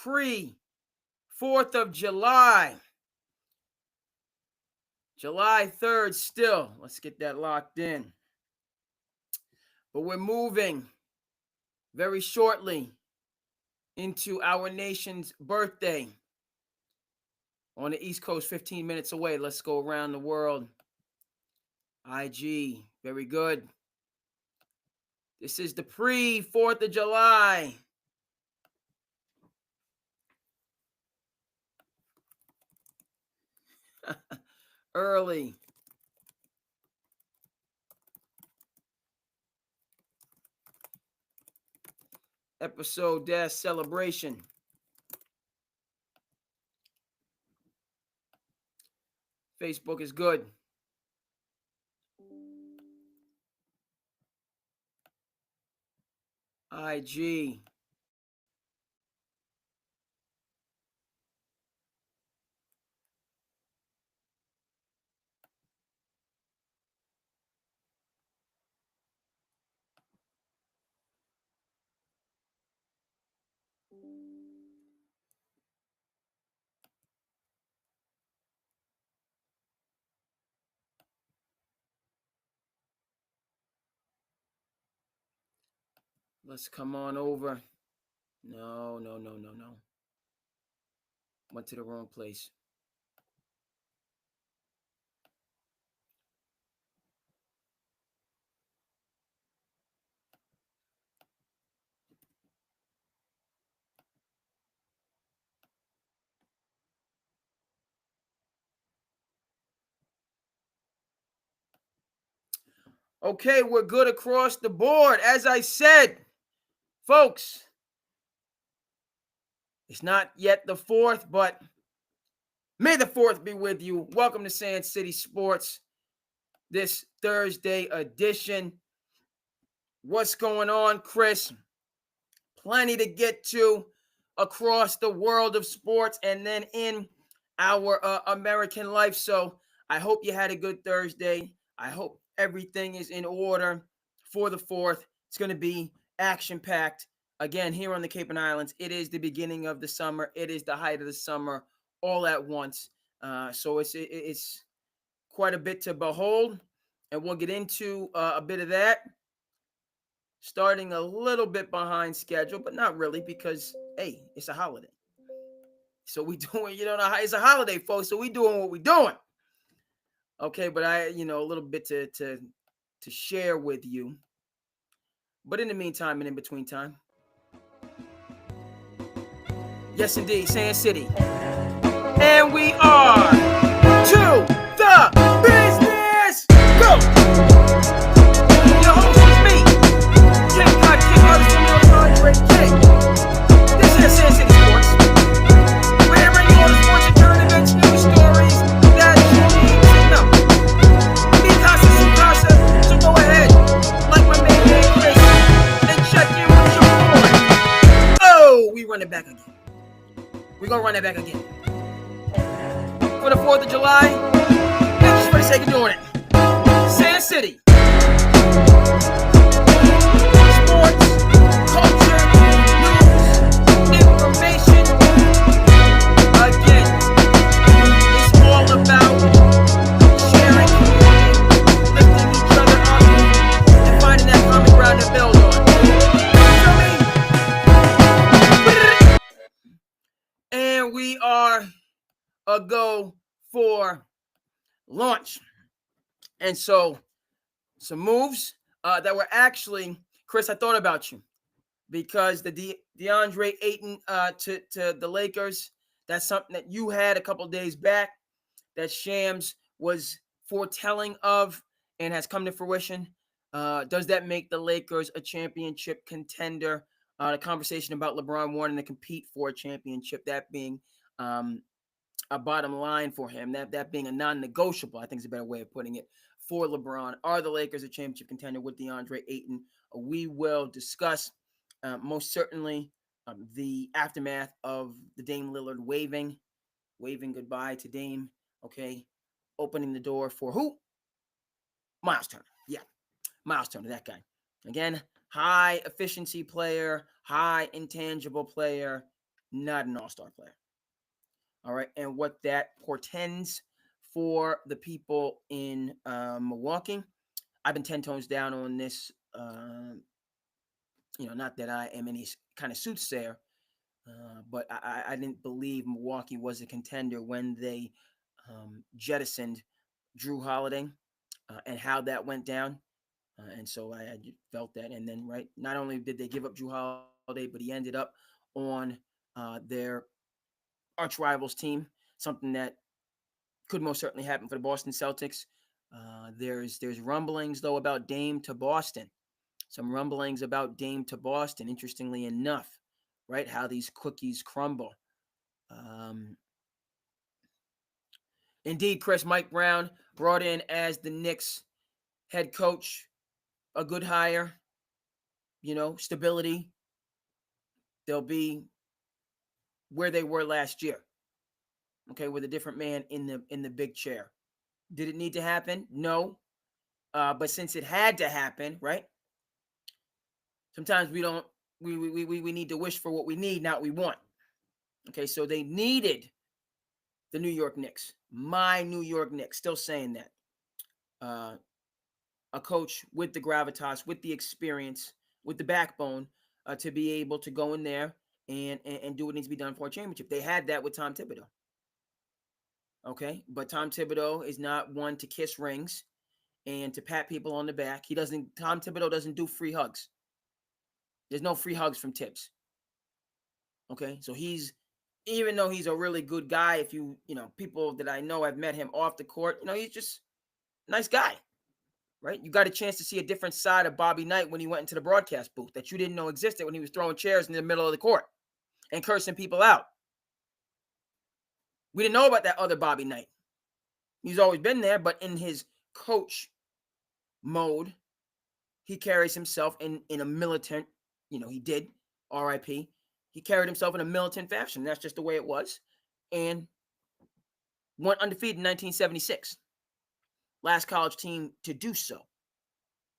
pre-4th of July. July 3rd still. Let's get that locked in. But we're moving very shortly into our nation's birthday. On the East Coast, 15 minutes away. Let's go around the world. IG, very good. This is the pre-4th of July. Early. Episode dash celebration. Facebook is good. IG. Let's come on over. No. Went to the wrong place. Okay, we're good across the board. As I said, folks, it's not yet the 4th, but may the 4th be with you. Welcome to SandCity Sports, this Thursday edition. What's going on, Chris? Plenty to get to across the world of sports and then in our American life. So I hope you had a good Thursday. I hope everything is in order for the 4th. It's going to be action-packed. Again, here on the Cape and Islands, it is the beginning of the summer. It is the height of the summer all at once. So it's quite a bit to behold, and we'll get into a bit of that. Starting a little bit behind schedule, but not really because, hey, it's a holiday. So we doing, it's a holiday, folks. So we doing what we doing. Okay, but a little bit to share with you. But in the meantime and in between time, yes, indeed, SandCity. And we are to the business. Go! Your host is me, King artist from North Carolina, King. This is SandCity Sports. We're here bringing you all the sports and current events, news stories that you need to know. Mi casa su casa, so go ahead, like my man Chris, and check in with your boy. Oh, we run it back again. We're going to run it back again. For the 4th of July, just for the sake of doing it. SandCity. Sports, culture, news, information. Again, it's all about sharing community, lifting each other up, and finding that common ground to build on. You feel me? And we are a go for launch. And so some moves that were actually, Chris, I thought about you because the DeAndre Ayton to the Lakers, that's something that you had a couple days back that Shams was foretelling of and has come to fruition. Does that make the Lakers a championship contender? The conversation about LeBron wanting to compete for a championship, that being a bottom line for him, that being a non-negotiable, I think is a better way of putting it, for LeBron. Are the Lakers a championship contender with DeAndre Ayton? We will discuss most certainly the aftermath of the Dame Lillard waving goodbye to Dame, okay? Opening the door for who? Miles Turner. Yeah, Miles Turner, that guy. Again, high efficiency player, high intangible player. not an all-star player. All right. And what that portends for the people in Milwaukee, I've been 10 tones down on this. Not that I am any kind of soothsayer, but I didn't believe Milwaukee was a contender when they jettisoned Drew Holiday and how that went down. And so I felt that. And then, right, not only did they give up Drew Holiday, but he ended up on their arch rivals team, something that could most certainly happen for the Boston Celtics. There's rumblings, though, about Dame to Boston. Some rumblings about Dame to Boston, interestingly enough, right? How these cookies crumble. Indeed, Mike Brown brought in as the Knicks head coach, a good hire, stability. They'll be where they were last year, okay, with a different man in the big chair. Did it need to happen? No. But since it had to happen, right? Sometimes we need to wish for what we need, not what we want. Okay, so they needed the New York Knicks, my New York Knicks, still saying that. A coach with the gravitas, with the experience, with the backbone to be able to go in there and do what needs to be done for a championship. They had that with Tom Thibodeau. Okay, but Tom Thibodeau is not one to kiss rings and to pat people on the back. Tom Thibodeau doesn't do free hugs. There's no free hugs from Tibbs. Okay, so even though he's a really good guy, if people that I know have met him off the court, he's just a nice guy, right? You got a chance to see a different side of Bobby Knight when he went into the broadcast booth that you didn't know existed when he was throwing chairs in the middle of the court and cursing people out. We didn't know about that other Bobby Knight. He's always been there, but in his coach mode, he carries himself in a militant, he did, RIP. He carried himself in a militant fashion. That's just the way it was. And went undefeated in 1976. Last college team to do so.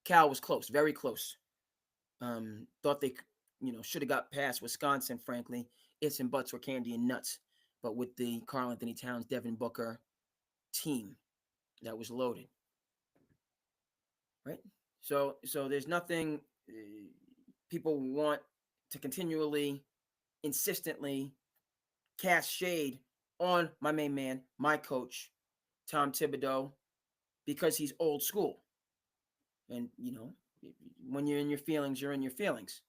Cal was close, very close. Thought they, should have got past Wisconsin, frankly. Ifs and buts were candy and nuts. But with the Karl Anthony Towns, Devin Booker team that was loaded. Right? So there's nothing people want to continually, insistently cast shade on my main man, my coach, Tom Thibodeau, because he's old school. And, when you're in your feelings, you're in your feelings.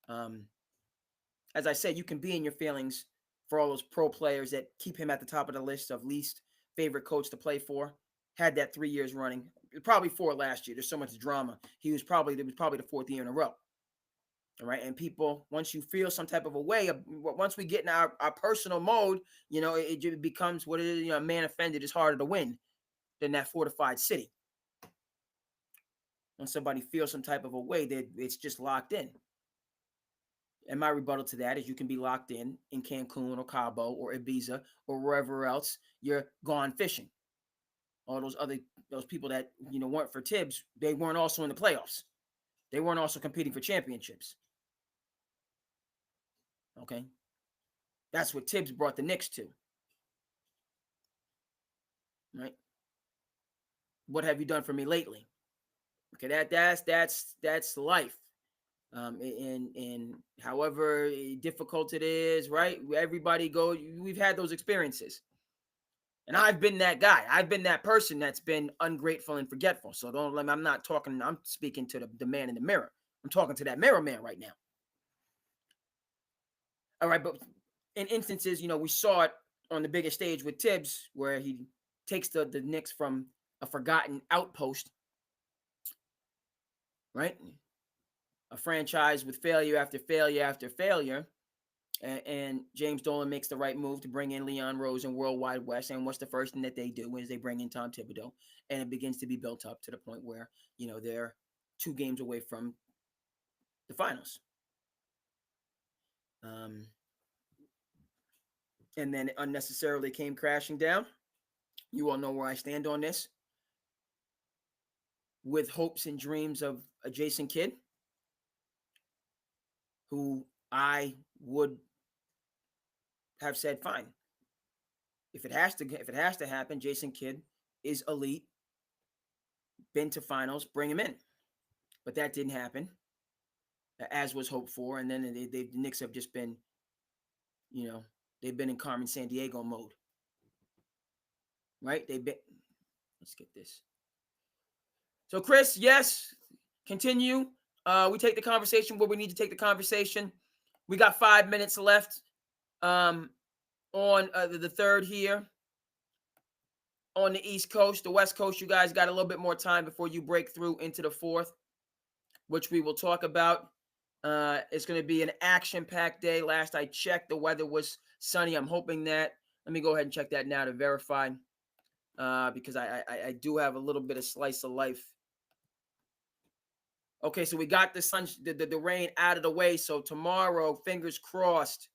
As I said, you can be in your feelings for all those pro players that keep him at the top of the list of least favorite coach to play for. Had that 3 years running, probably 4 last year. There's so much drama. It was probably the 4th year in a row. All right. And people, once you feel some type of a way, once we get in our personal mode, it becomes what it is. A man offended is harder to win than that fortified city. When somebody feels some type of a way, that it's just locked in. And my rebuttal to that is you can be locked in Cancun or Cabo or Ibiza or wherever else you're gone fishing. All those people that weren't for Tibbs, they weren't also in the playoffs. They weren't also competing for championships. Okay, that's what Tibbs brought the Knicks to. Right? What have you done for me lately? Okay, that's life. And however difficult it is, right? Everybody we've had those experiences. And I've been that guy. I've been that person that's been ungrateful and forgetful. So I'm speaking to the man in the mirror. I'm talking to that mirror man right now. All right, but in instances, we saw it on the biggest stage with Tibbs, where he takes the Knicks from a forgotten outpost, right? A franchise with failure after failure after failure. And James Dolan makes the right move to bring in Leon Rose and Worldwide West. And what's the first thing that they do is they bring in Tom Thibodeau. And it begins to be built up to the point where, they're 2 games away from the finals. And then it unnecessarily came crashing down. You all know where I stand on this. With hopes and dreams of a Jason Kidd, who I would have said, fine. If it has to happen, Jason Kidd is elite, been to finals, bring him in. But that didn't happen, as was hoped for. And then the Knicks have just been, they've been in Carmen Sandiego mode, right? Let's get this. So, Chris, yes, continue. We take the conversation where we need to take the conversation. We got 5 minutes left on the third here on the East Coast. The West Coast, you guys got a little bit more time before you break through into the fourth, which we will talk about. It's going to be an action-packed day. Last I checked, the weather was sunny. I'm hoping that. Let me go ahead and check that now to verify, because I do have a little bit of slice of life. Okay, so we got the rain out of the way. So tomorrow, fingers crossed,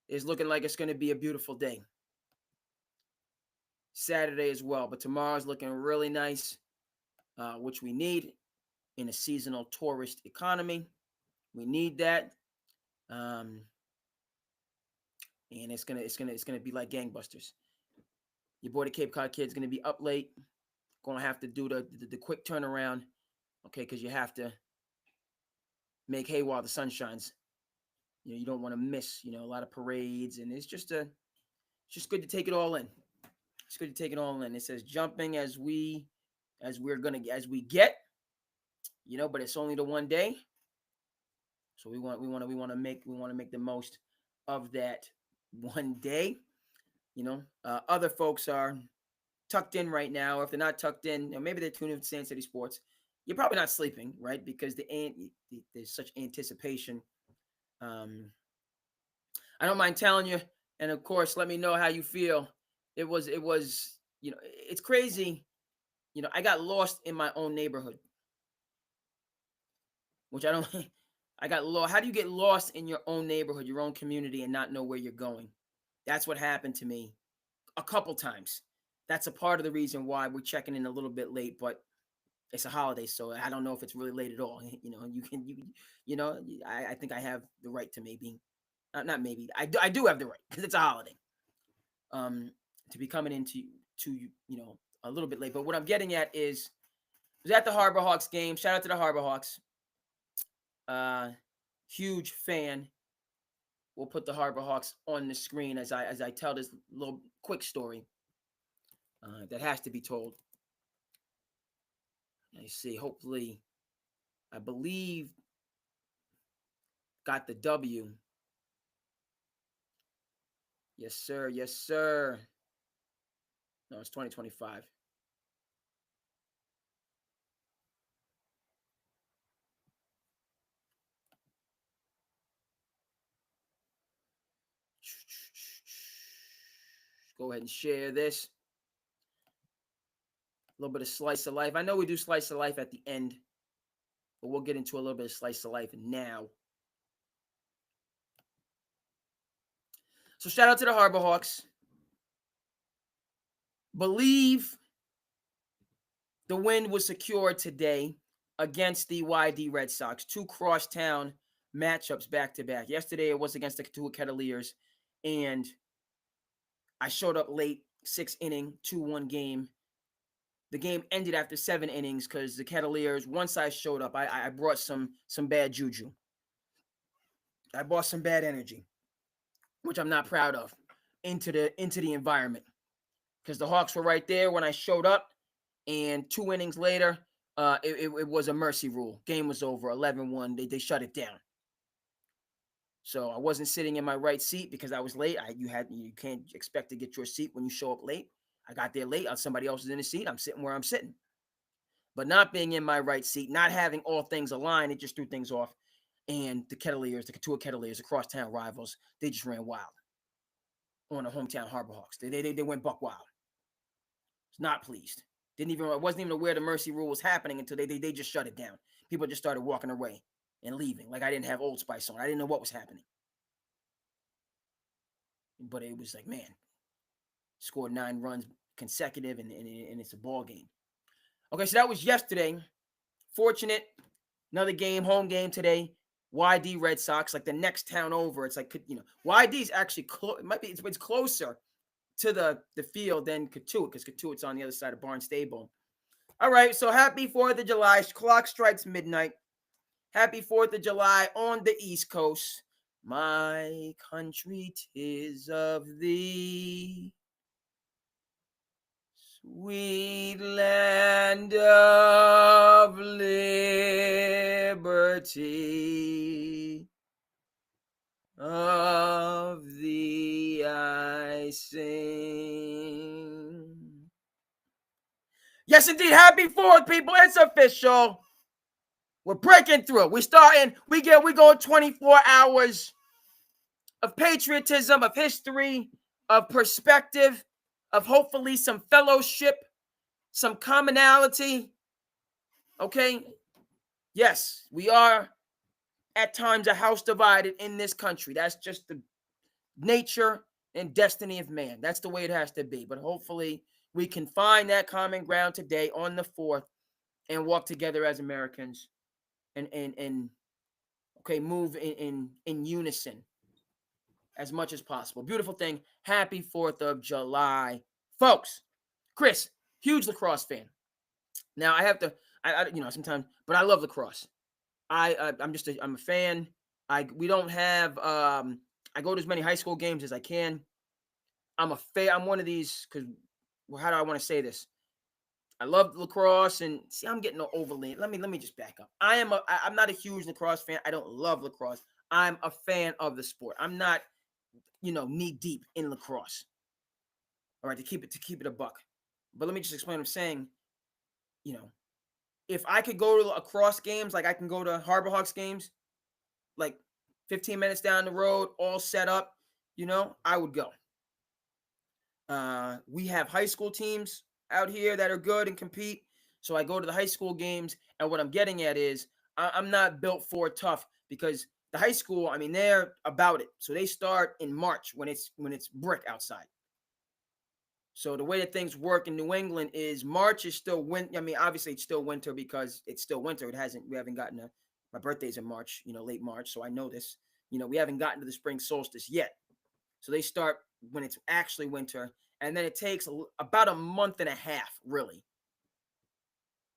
is looking like it's going to be a beautiful day. Saturday as well, but tomorrow's looking really nice, which we need in a seasonal tourist economy. We need that, and it's gonna be like gangbusters. Your boy, the Cape Cod Kid's gonna be up late. Gonna have to do the quick turnaround, okay? Because you have to make hay while the sun shines. You don't want to miss, a lot of parades, and it's just good to take it all in. It's good to take it all in. It says jumping as we get, but it's only the one day. So we want to make the most of that one day. Other folks are tucked in right now. Or if they're not tucked in, maybe they're tuning in to SandCity Sports. You're probably not sleeping, right? Because there's such anticipation. I don't mind telling you, and of course, let me know how you feel. It was, it's crazy. I got lost in my own neighborhood, which I don't. I got lost. How do you get lost in your own neighborhood, your own community, and not know where you're going? That's what happened to me a couple times. That's a part of the reason why we're checking in a little bit late, but it's a holiday, so I don't know if it's really late at all. I think I have the right to maybe, not maybe. I do have the right because it's a holiday. To be coming into a little bit late, but what I'm getting at is, I was at the Harbor Hawks game. Shout out to the Harbor Hawks. Huge fan. We'll put the Harbor Hawks on the screen as I tell this little quick story that has to be told. I see. Hopefully, I believe got the W. Yes, sir. Yes, sir. No, it's 2025. Go ahead and share this. A little bit of slice of life. I know we do slice of life at the end, but we'll get into a little bit of slice of life now. So shout out to the Harbor Hawks. Believe the win was secured today against the YD Red Sox. 2 crosstown matchups back-to-back. Yesterday it was against the Colliers, and I showed up late, 6-inning, 2-1 game. The game ended after 7 innings because the Colliers, once I showed up, I brought some bad juju. I brought some bad energy, which I'm not proud of, into the environment. Because the Hawks were right there when I showed up, and 2 innings later, it was a mercy rule. Game was over, 11-1. They shut it down. So I wasn't sitting in my right seat because I was late. You can't expect to get your seat when you show up late. I got there late. Somebody else is in the seat. I'm sitting where I'm sitting. But not being in my right seat, not having all things aligned, it just threw things off. And the two Colliers, the crosstown rivals, they just ran wild on the hometown Harbor Hawks. They went buck wild. Was not pleased. I wasn't even aware the mercy rule was happening until they just shut it down. People just started walking away and leaving. Like I didn't have Old Spice on. I didn't know what was happening. But it was like, man, scored 9 runs consecutive, and it's a ball game. Okay, so that was yesterday. Fortunate, another game, home game today. YD Red Sox, like the next town over. It's like, YD's actually it's closer to the field than Katuitt, because Katuitt's on the other side of Barnstable. All right, so happy 4th of July. Clock strikes midnight. Happy 4th of July on the East Coast. My country, 'tis of thee, sweet land of liberty. Of thee I sing. Yes, indeed. Happy 4th, people. It's official. We're breaking through. We go 24 hours of patriotism, of history, of perspective, of hopefully some fellowship, some commonality. Okay? Yes, we are at times a house divided in this country. That's just the nature and destiny of man. That's the way it has to be. But hopefully we can find that common ground today on the 4th and walk together as Americans and move in unison as much as possible. Beautiful thing. Happy 4th of July, folks. Chris, huge lacrosse fan. Now I have to, sometimes, but I love lacrosse. I'm a fan. We don't have, I go to as many high school games as I can. I'm one of these, because, how do I want to say this? I love lacrosse, and see, I'm getting overly. Let me just back up. I'm not a huge lacrosse fan. I don't love lacrosse. I'm a fan of the sport. I'm not, knee deep in lacrosse. All right, to keep it a buck. But let me just explain what I'm saying. If I could go to lacrosse games, like I can go to Harbor Hawks games, like 15 minutes down the road, all set up, I would go. We have high school teams out here that are good and compete. So I go to the high school games, and what I'm getting at is I'm not built for tough, because the high school, they're about it. So they start in March when it's brick outside. So the way that things work in New England is March is still winter. Obviously it's still winter because it's still winter. We haven't gotten my birthday's in March, late March. So I know this, we haven't gotten to the spring solstice yet. So they start when it's actually winter, and then it takes about a month and a half, really.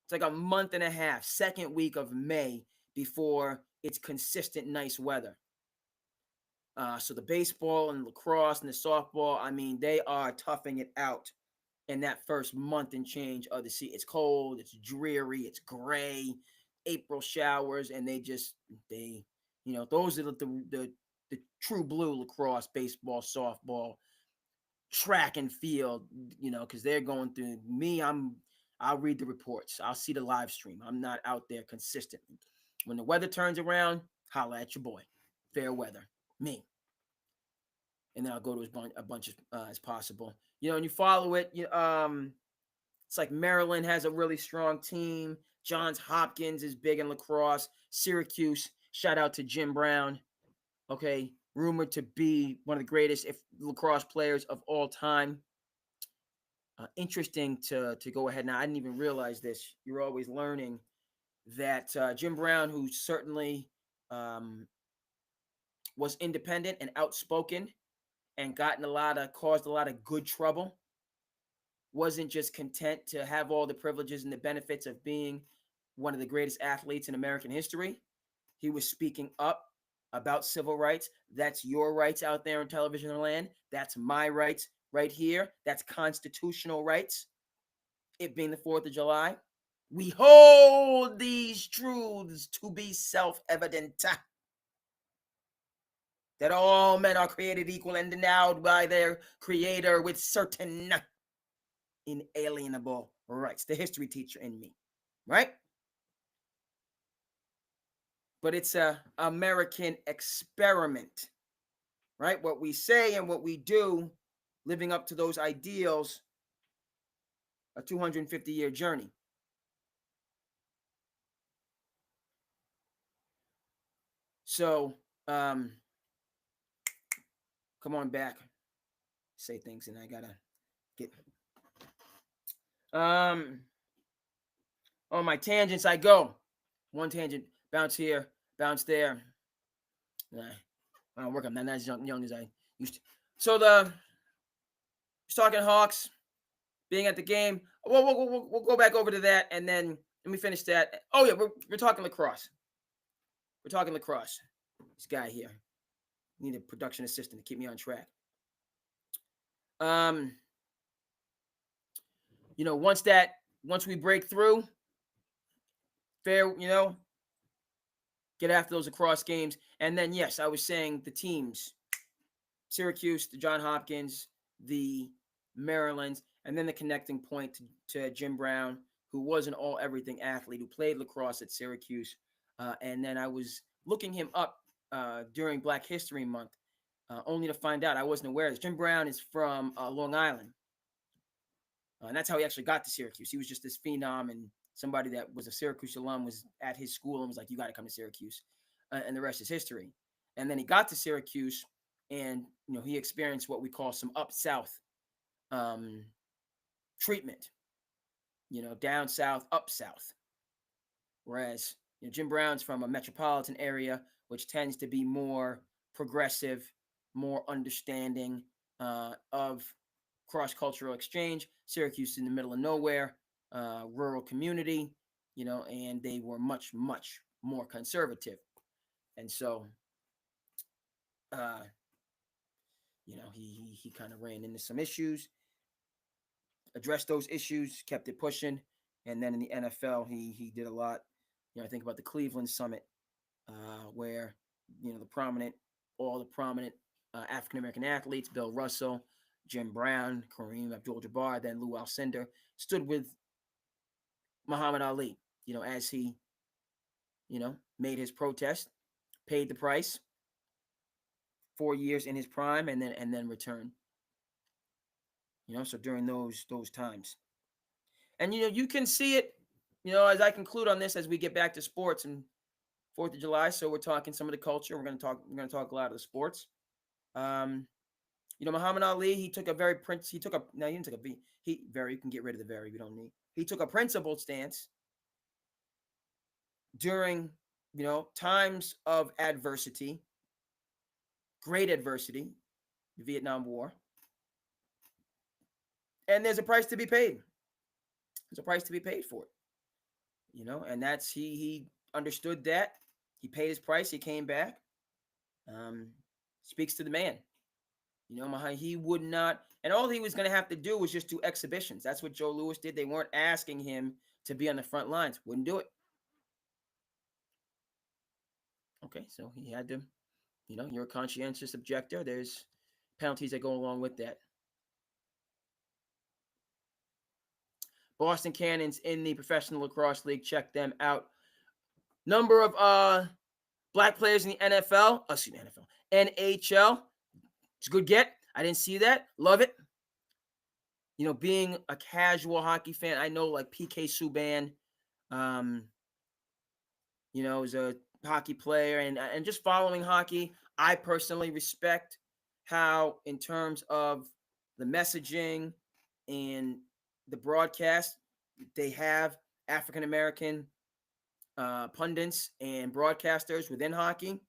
It's like a month and a half, second week of May, before it's consistent nice weather. So the baseball and lacrosse and the softball, they are toughing it out in that first month and change of the season. It's cold, it's dreary, it's gray, April showers, and those are the true blue lacrosse, baseball, softball, track and field, because they're going through me. I'll read the reports. I'll see the live stream. I'm not out there consistently. When the weather turns around, holla at your boy. Fair weather, me. And then I'll go to a bunch as possible. And you follow it. It's like Maryland has a really strong team. Johns Hopkins is big in lacrosse. Syracuse, shout out to Jim Brown. Okay, rumored to be one of the greatest lacrosse players of all time. Interesting to go ahead. Now, I didn't even realize this. You're always learning that Jim Brown, who certainly was independent and outspoken and caused a lot of good trouble, wasn't just content to have all the privileges and the benefits of being one of the greatest athletes in American history. He was speaking up about civil rights. That's your rights out there in television land. That's my rights right here. That's constitutional rights. It being the 4th of July. We hold these truths to be self-evident, that all men are created equal and endowed by their creator with certain inalienable rights. The history teacher in me, right? But it's an American experiment, right? What we say and what we do, living up to those ideals, a 250-year journey. So, come on back, say things, and I gotta get on my tangents. I go one tangent, bounce here, bounce there. I don't work. I'm not as young as I used to. So the talking Hawks being at the game. We'll go back over to that, and then let me finish that. Oh yeah, we're talking lacrosse. We're talking lacrosse. This guy here. Need a production assistant to keep me on track. Once we break through, fair, get after those lacrosse games. And then, yes, I was saying the teams, Syracuse, the John Hopkins, the Marylands, and then the connecting point to Jim Brown, who was an all-everything athlete who played lacrosse at Syracuse. And then I was looking him up during Black History Month, only to find out I wasn't aware of this. Jim Brown is from Long Island. And that's how he actually got to Syracuse. He was just this phenom, and somebody that was a Syracuse alum was at his school and was like, you got to come to Syracuse. And the rest is history. And then he got to Syracuse, and he experienced what we call some up south treatment. Down south, up south. Whereas Jim Brown's from a metropolitan area, which tends to be more progressive, more understanding of cross-cultural exchange. Syracuse in the middle of nowhere, rural community, and they were much, much more conservative. And so, he kind of ran into some issues, addressed those issues, kept it pushing. And then in the NFL, he did a lot. I think about the Cleveland Summit, where, all the prominent African-American athletes, Bill Russell, Jim Brown, Kareem Abdul-Jabbar, then Lou Alcindor, stood with Muhammad Ali, as he, made his protest, paid the price, 4 years in his prime, and then returned. So during those times. And, you can see it, as I conclude on this, as we get back to sports and 4th of July. So we're talking some of the culture. We're going to talk a lot of the sports. Muhammad Ali, he took a you can get rid of the very, we don't need. He took a principled stance during, times of adversity, great adversity, the Vietnam War. And there's a price to be paid. There's a price to be paid for it. And that's, he understood that. He paid his price. He came back. Speaks to the man. He would not, and all he was going to have to do was just do exhibitions. That's what Joe Louis did. They weren't asking him to be on the front lines. Wouldn't do it. Okay, so he had to, you're a conscientious objector. There's penalties that go along with that. Boston Cannons in the Professional Lacrosse League. Check them out. Number of black players in the NFL. NHL. It's a good get. I didn't see that. Love it. Being a casual hockey fan, I know like PK Subban, is a hockey player, and just following hockey, I personally respect how, in terms of the messaging and the broadcast, they have African American pundits and broadcasters within hockey,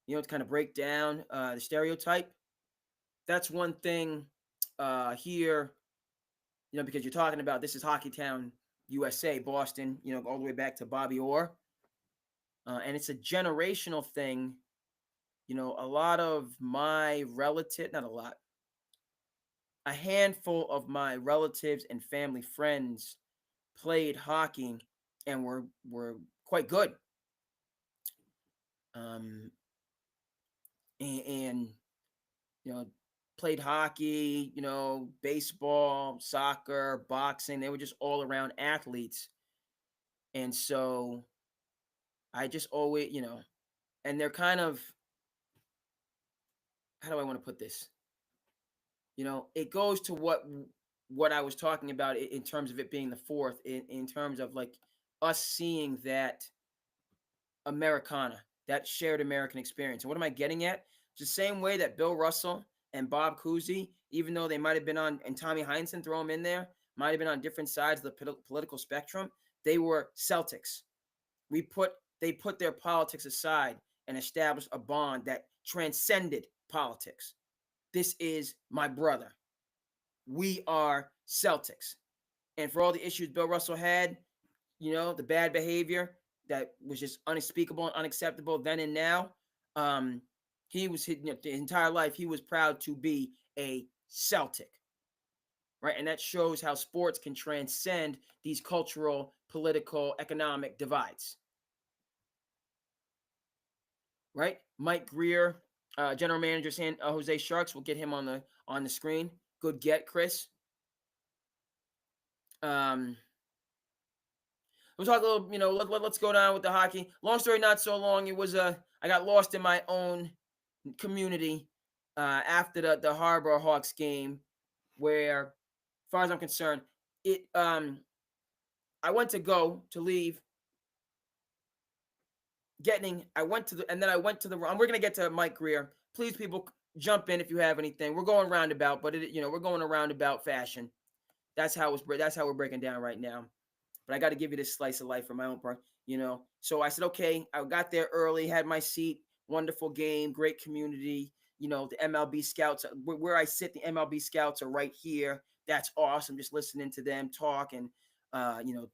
to kind of break down the stereotype. That's one thing here, because you're talking about, this is Hockey Town, USA, Boston, all the way back to Bobby Orr. And it's a generational thing. A lot of my a handful of my relatives and family friends played hockey and were quite good. And played hockey, baseball, soccer, boxing. They were just all around athletes. And so I just always, and they're kind of, how do I want to put this? It goes to what I was talking about in terms of it being the fourth, in terms of like us seeing that Americana, that shared American experience. And what am I getting at? It's the same way that Bill Russell and Bob Cousy, even though they might have been on, and Tommy Heinsohn, throw them in there, might have been on different sides of the political spectrum, they were Celtics. They put their politics aside and established a bond that transcended politics. This is my brother. We are Celtics. And for all the issues Bill Russell had, the bad behavior that was just unspeakable and unacceptable then and now, he was his entire life, he was proud to be a Celtic. Right. And that shows how sports can transcend these cultural, political, economic divides. Right. Mike Greer, general manager San Jose Sharks. We'll get him on the screen. Good get, Chris. We'll talk a little, let's go down with the hockey. Long story, not so long. It was I got lost in my own community after the Harbor Hawks game, where, as far as I'm concerned, I went to leave. I went to the. We're gonna get to Mike Greer. Please, people, jump in if you have anything. We're going roundabout, but we're going a roundabout fashion. That's how we're breaking down right now. But I got to give you this slice of life from my own part. So I said, okay. I got there early, had my seat. Wonderful game, great community. The MLB scouts, where I sit, the MLB scouts are right here. That's awesome. Just listening to them talk and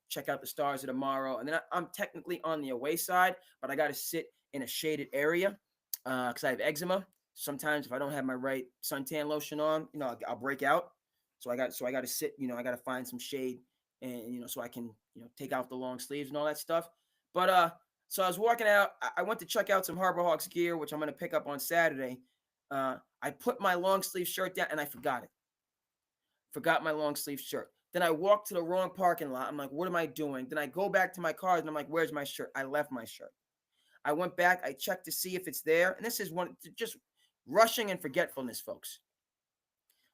check out the Stars of Tomorrow. And then I'm technically on the away side, but I got to sit in a shaded area because I have eczema. Sometimes if I don't have my right suntan lotion on, I'll break out. So I got to sit. I got to find some shade, and so I can take out the long sleeves and all that stuff. But so I was walking out. I went to check out some Harbor Hawks gear, which I'm going to pick up on Saturday. I put my long sleeve shirt down and I forgot it. Forgot my long sleeve shirt. Then I walked to the wrong parking lot. I'm like, what am I doing? Then I go back to my car and I'm like, where's my shirt? I left my shirt. I went back. I checked to see if it's there. And this is just rushing and forgetfulness, folks.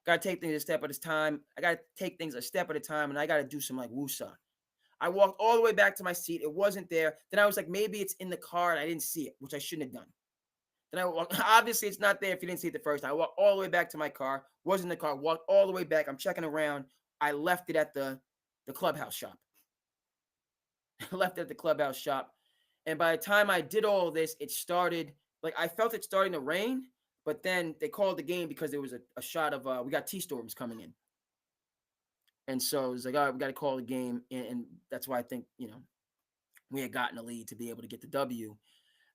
Got to take things a step at a time. I got to take things a step at a time, and I got to do some like woosah. I walked all the way back to my seat. It wasn't there. Then I was like, maybe it's in the car, and I didn't see it, which I shouldn't have done. Then I walked. Obviously, it's not there if you didn't see it the first time. I walked all the way back to my car. Wasn't in the car. Walked all the way back. I'm checking around. I left it at the clubhouse shop. I left it at the clubhouse shop. And by the time I did all of this, it started, like I felt it starting to rain, but then they called the game because there was a shot of, we got T-storms coming in. And so it was like, all right, we got to call the game. And that's why I think, we had gotten a lead to be able to get the W.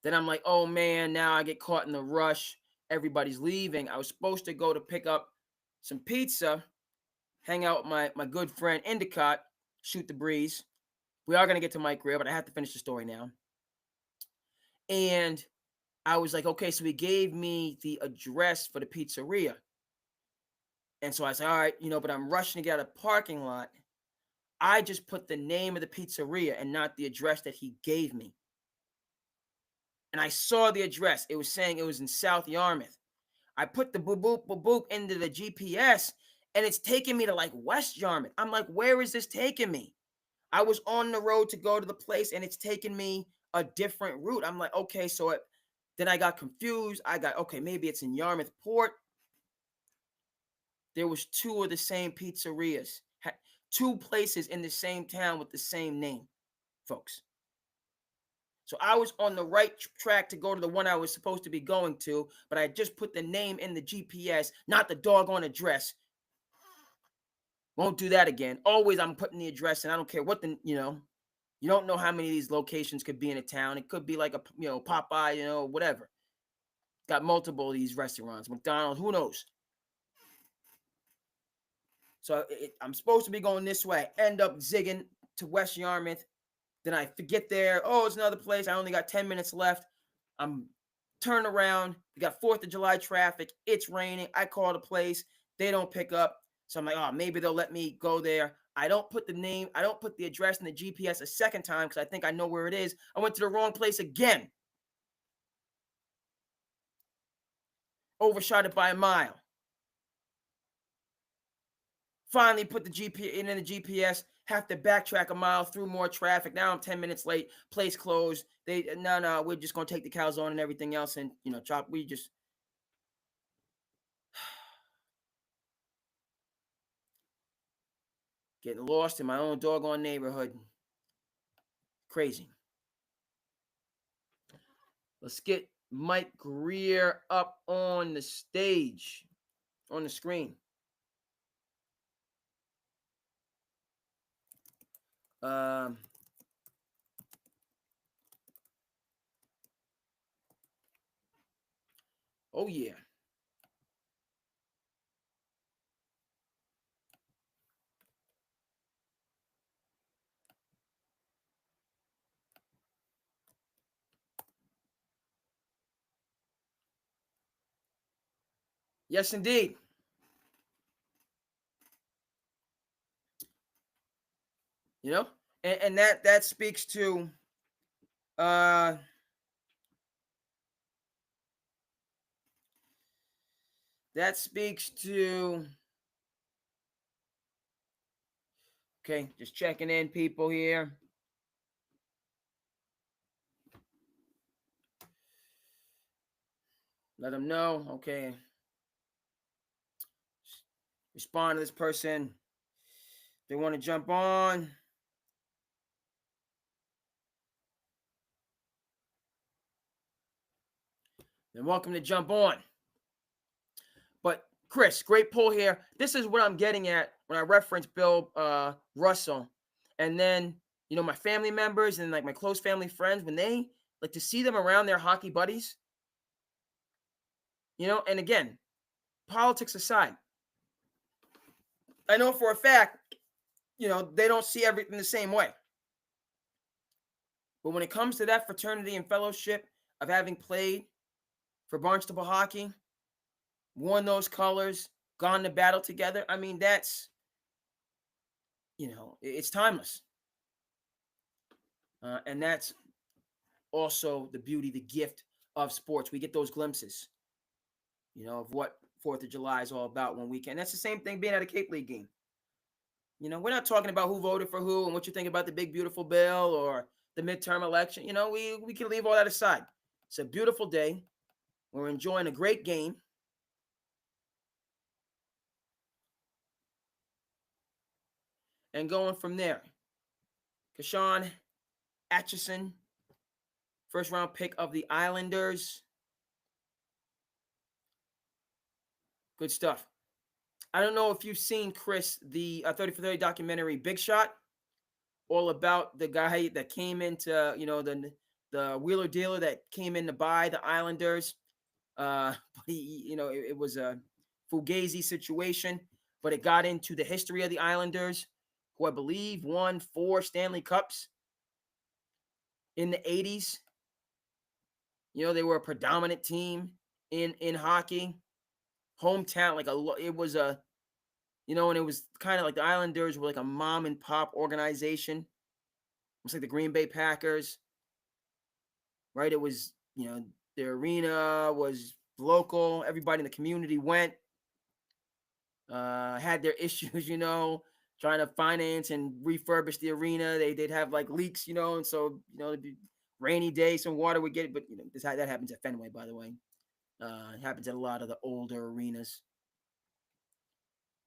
Then I'm like, oh man, now I get caught in the rush. Everybody's leaving. I was supposed to go to pick up some pizza, hang out with my good friend Endicott, shoot the breeze. We are going to get to Mike Greer, but I have to finish the story now. And I was like, okay, so he gave me the address for the pizzeria. And so I said, all right, but I'm rushing to get out of the parking lot. I just put the name of the pizzeria and not the address that he gave me. And I saw the address. It was saying it was in South Yarmouth. I put the boop, boop, boop, boop into the GPS, and it's taking me to like West Yarmouth. I'm like, where is this taking me? I was on the road to go to the place, and it's taking me a different route. I'm like, okay, so then I got confused. Okay, maybe it's in Yarmouth Port. There was two of the same pizzerias, two places in the same town with the same name, folks. So I was on the right track to go to the one I was supposed to be going to, but I just put the name in the GPS, not the doggone address. Won't do that again. Always I'm putting the address, and I don't care what you don't know how many of these locations could be in a town. It could be like a, Popeye, whatever. Got multiple of these restaurants, McDonald's, who knows? So I'm supposed to be going this way. End up zigging to West Yarmouth. Then I forget there. Oh, it's another place. I only got 10 minutes left. I'm turning around. We got 4th of July traffic. It's raining. I call the place. They don't pick up. So I'm like, oh, maybe they'll let me go there. I don't put the name. I don't put the address in the GPS a second time because I think I know where it is. I went to the wrong place again. Overshot it by a mile. Finally put the GPS in the GPS. Have to backtrack a mile through more traffic. Now I'm 10 minutes late. Place closed. No, we're just gonna take the calzone and everything else, and chop. We just getting lost in my own doggone neighborhood. Crazy. Let's get Mike Greer up on the stage, on the screen. Oh yeah. Yes, indeed. You know, and that speaks to uh that speaks to okay, just checking in people here. Let them know. Okay. Respond to this person. They want to jump on. Then welcome to jump on. But Chris, great pull here. This is what I'm getting at when I reference Bill Russell. And then, my family members and like my close family friends, when they like to see them around their hockey buddies, and again, politics aside, I know for a fact, they don't see everything the same way. But when it comes to that fraternity and fellowship of having played for Barnstable Hockey, worn those colors, gone to battle together, I mean, that's, it's timeless. And that's also the beauty, the gift of sports. We get those glimpses, of what 4th of July is all about one weekend. That's the same thing being at a Cape League game. We're not talking about who voted for who and what you think about the big, beautiful bill or the midterm election. We can leave all that aside. It's a beautiful day. We're enjoying a great game. And going from there. Kashawn Atchison, first round pick of the Islanders. Good stuff. I don't know if you've seen, Chris, the 30 for 30 documentary Big Shot, all about the guy that came into, the wheeler dealer that came in to buy the Islanders. But it was a fugazi situation, but it got into the history of the Islanders, who I believe won 4 Stanley Cups in the 80s. They were a predominant team in hockey. Hometown, it was a, and it was kind of like the Islanders were like a mom and pop organization. It was like the Green Bay Packers, right? It was, the arena was local. Everybody in the community went, had their issues, trying to finance and refurbish the arena. They'd have like leaks, and so, it'd be rainy day, some water would get it. But, that happens at Fenway, by the way. It happens at a lot of the older arenas.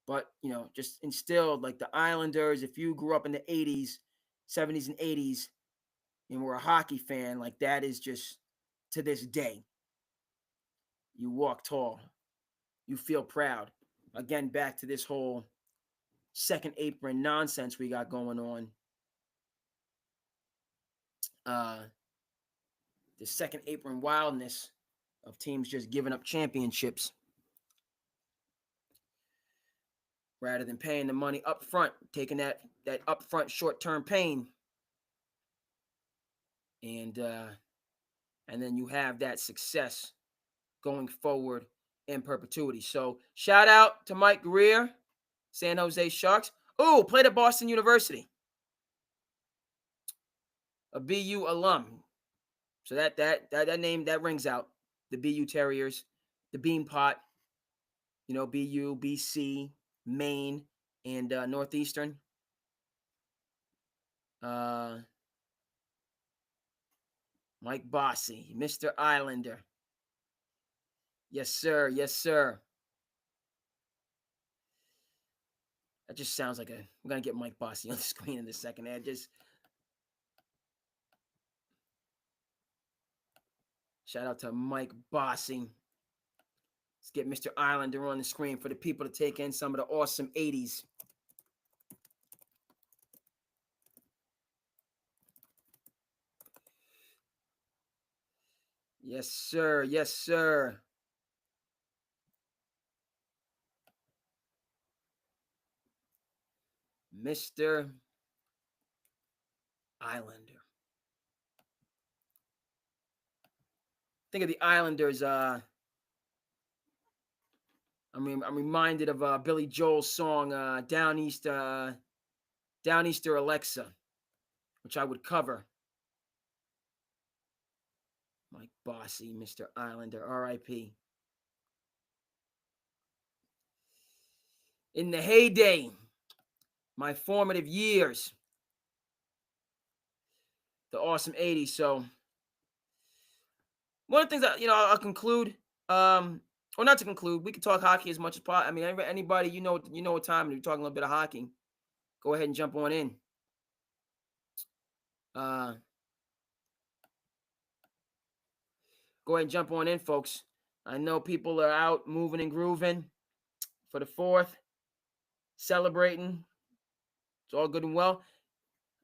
But, just instilled like the Islanders, if you grew up in the 80s, 70s, and 80s, and were a hockey fan, like that is just to this day. You walk tall. You feel proud. Again, back to this whole second apron nonsense we got going on. The second apron wildness of teams just giving up championships rather than paying the money up front, taking that upfront short-term pain, and then you have that success going forward in perpetuity. So shout out to Mike Greer, San Jose Sharks. Oh, played at Boston University, a BU alum. So that name that rings out. The BU Terriers, the Beanpot, BU, BC, Maine, and Northeastern. Mike Bossy, Mr. Islander. Yes, sir. Yes, sir. That just sounds like we're going to get Mike Bossy on the screen in a second. Shout out to Mike Bossing. Let's get Mr. Islander on the screen for the people to take in some of the awesome 80s. Yes, sir. Yes, sir. Mr. Islander. Think of the Islanders. I'm reminded of Billy Joel's song "Down Easter Alexa," which I would cover. Mike Bossy, Mr. Islander, R.I.P. In the heyday, my formative years, the awesome 80s. So one of the things that I'll conclude, or not to conclude, we can talk hockey as much as possible. I mean, anybody you know what time you're talking a little bit of hockey, go ahead and jump on in. Go ahead and jump on in, folks. I know people are out moving and grooving for the 4th, celebrating. It's all good and well.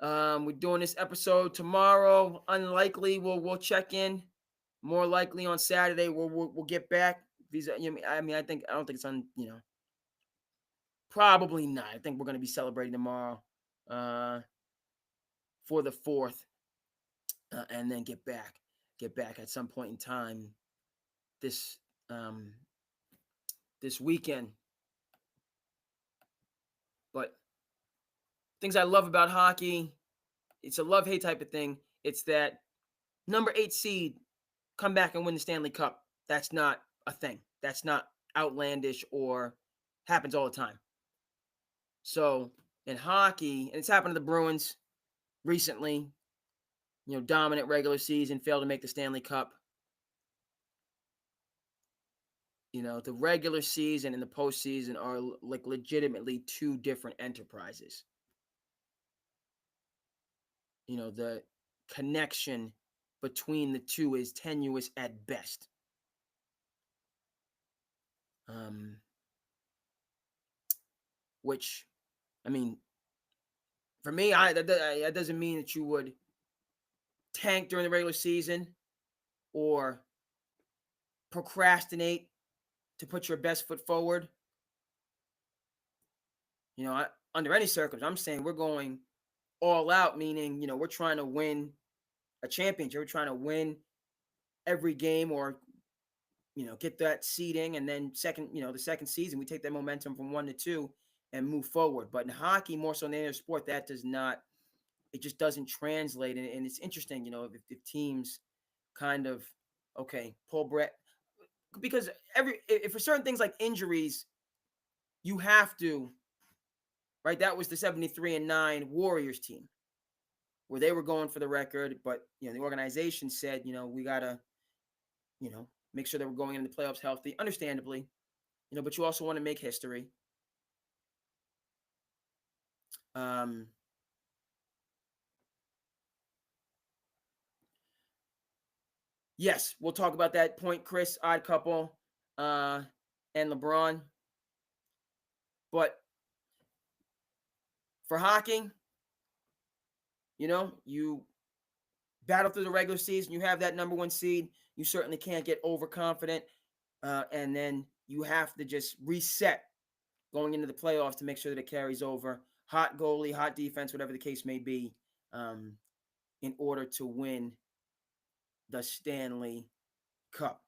We're doing this episode tomorrow. Unlikely we'll check in. More likely on Saturday we'll get back. I don't think it's on. Probably not. I think we're going to be celebrating tomorrow for the 4th, and then get back at some point in time this weekend. But things I love about hockey, it's a love-hate type of thing. It's that number 8 seed come back and win the Stanley Cup. That's not a thing. That's not outlandish or happens all the time. So in hockey, and it's happened to the Bruins recently, dominant regular season, failed to make the Stanley Cup. The regular season and the postseason are like legitimately two different enterprises. The connection between the two is tenuous at best. Which, I mean, for me, that doesn't mean that you would tank during the regular season or procrastinate to put your best foot forward. Under any circumstance, I'm saying we're going all out, meaning, we're trying to win a championship. We're trying to win every game or, get that seeding. And then the second season, we take that momentum from 1 to 2 and move forward. But in hockey, more so than any other sport, that does not, it just doesn't translate. And it's interesting, if teams kind of, pull Brett, because if for certain things like injuries, you have to, right? That was the 73-9 Warriors team where they were going for the record, but the organization said, we gotta, make sure that we're going into the playoffs healthy, understandably, but you also want to make history. Yes, we'll talk about that point, Chris, Odd Couple, and LeBron. But for hockey, you battle through the regular season, you have that number 1 seed. You certainly can't get overconfident. And then you have to just reset going into the playoffs to make sure that it carries over. Hot goalie, hot defense, whatever the case may be, in order to win the Stanley Cup.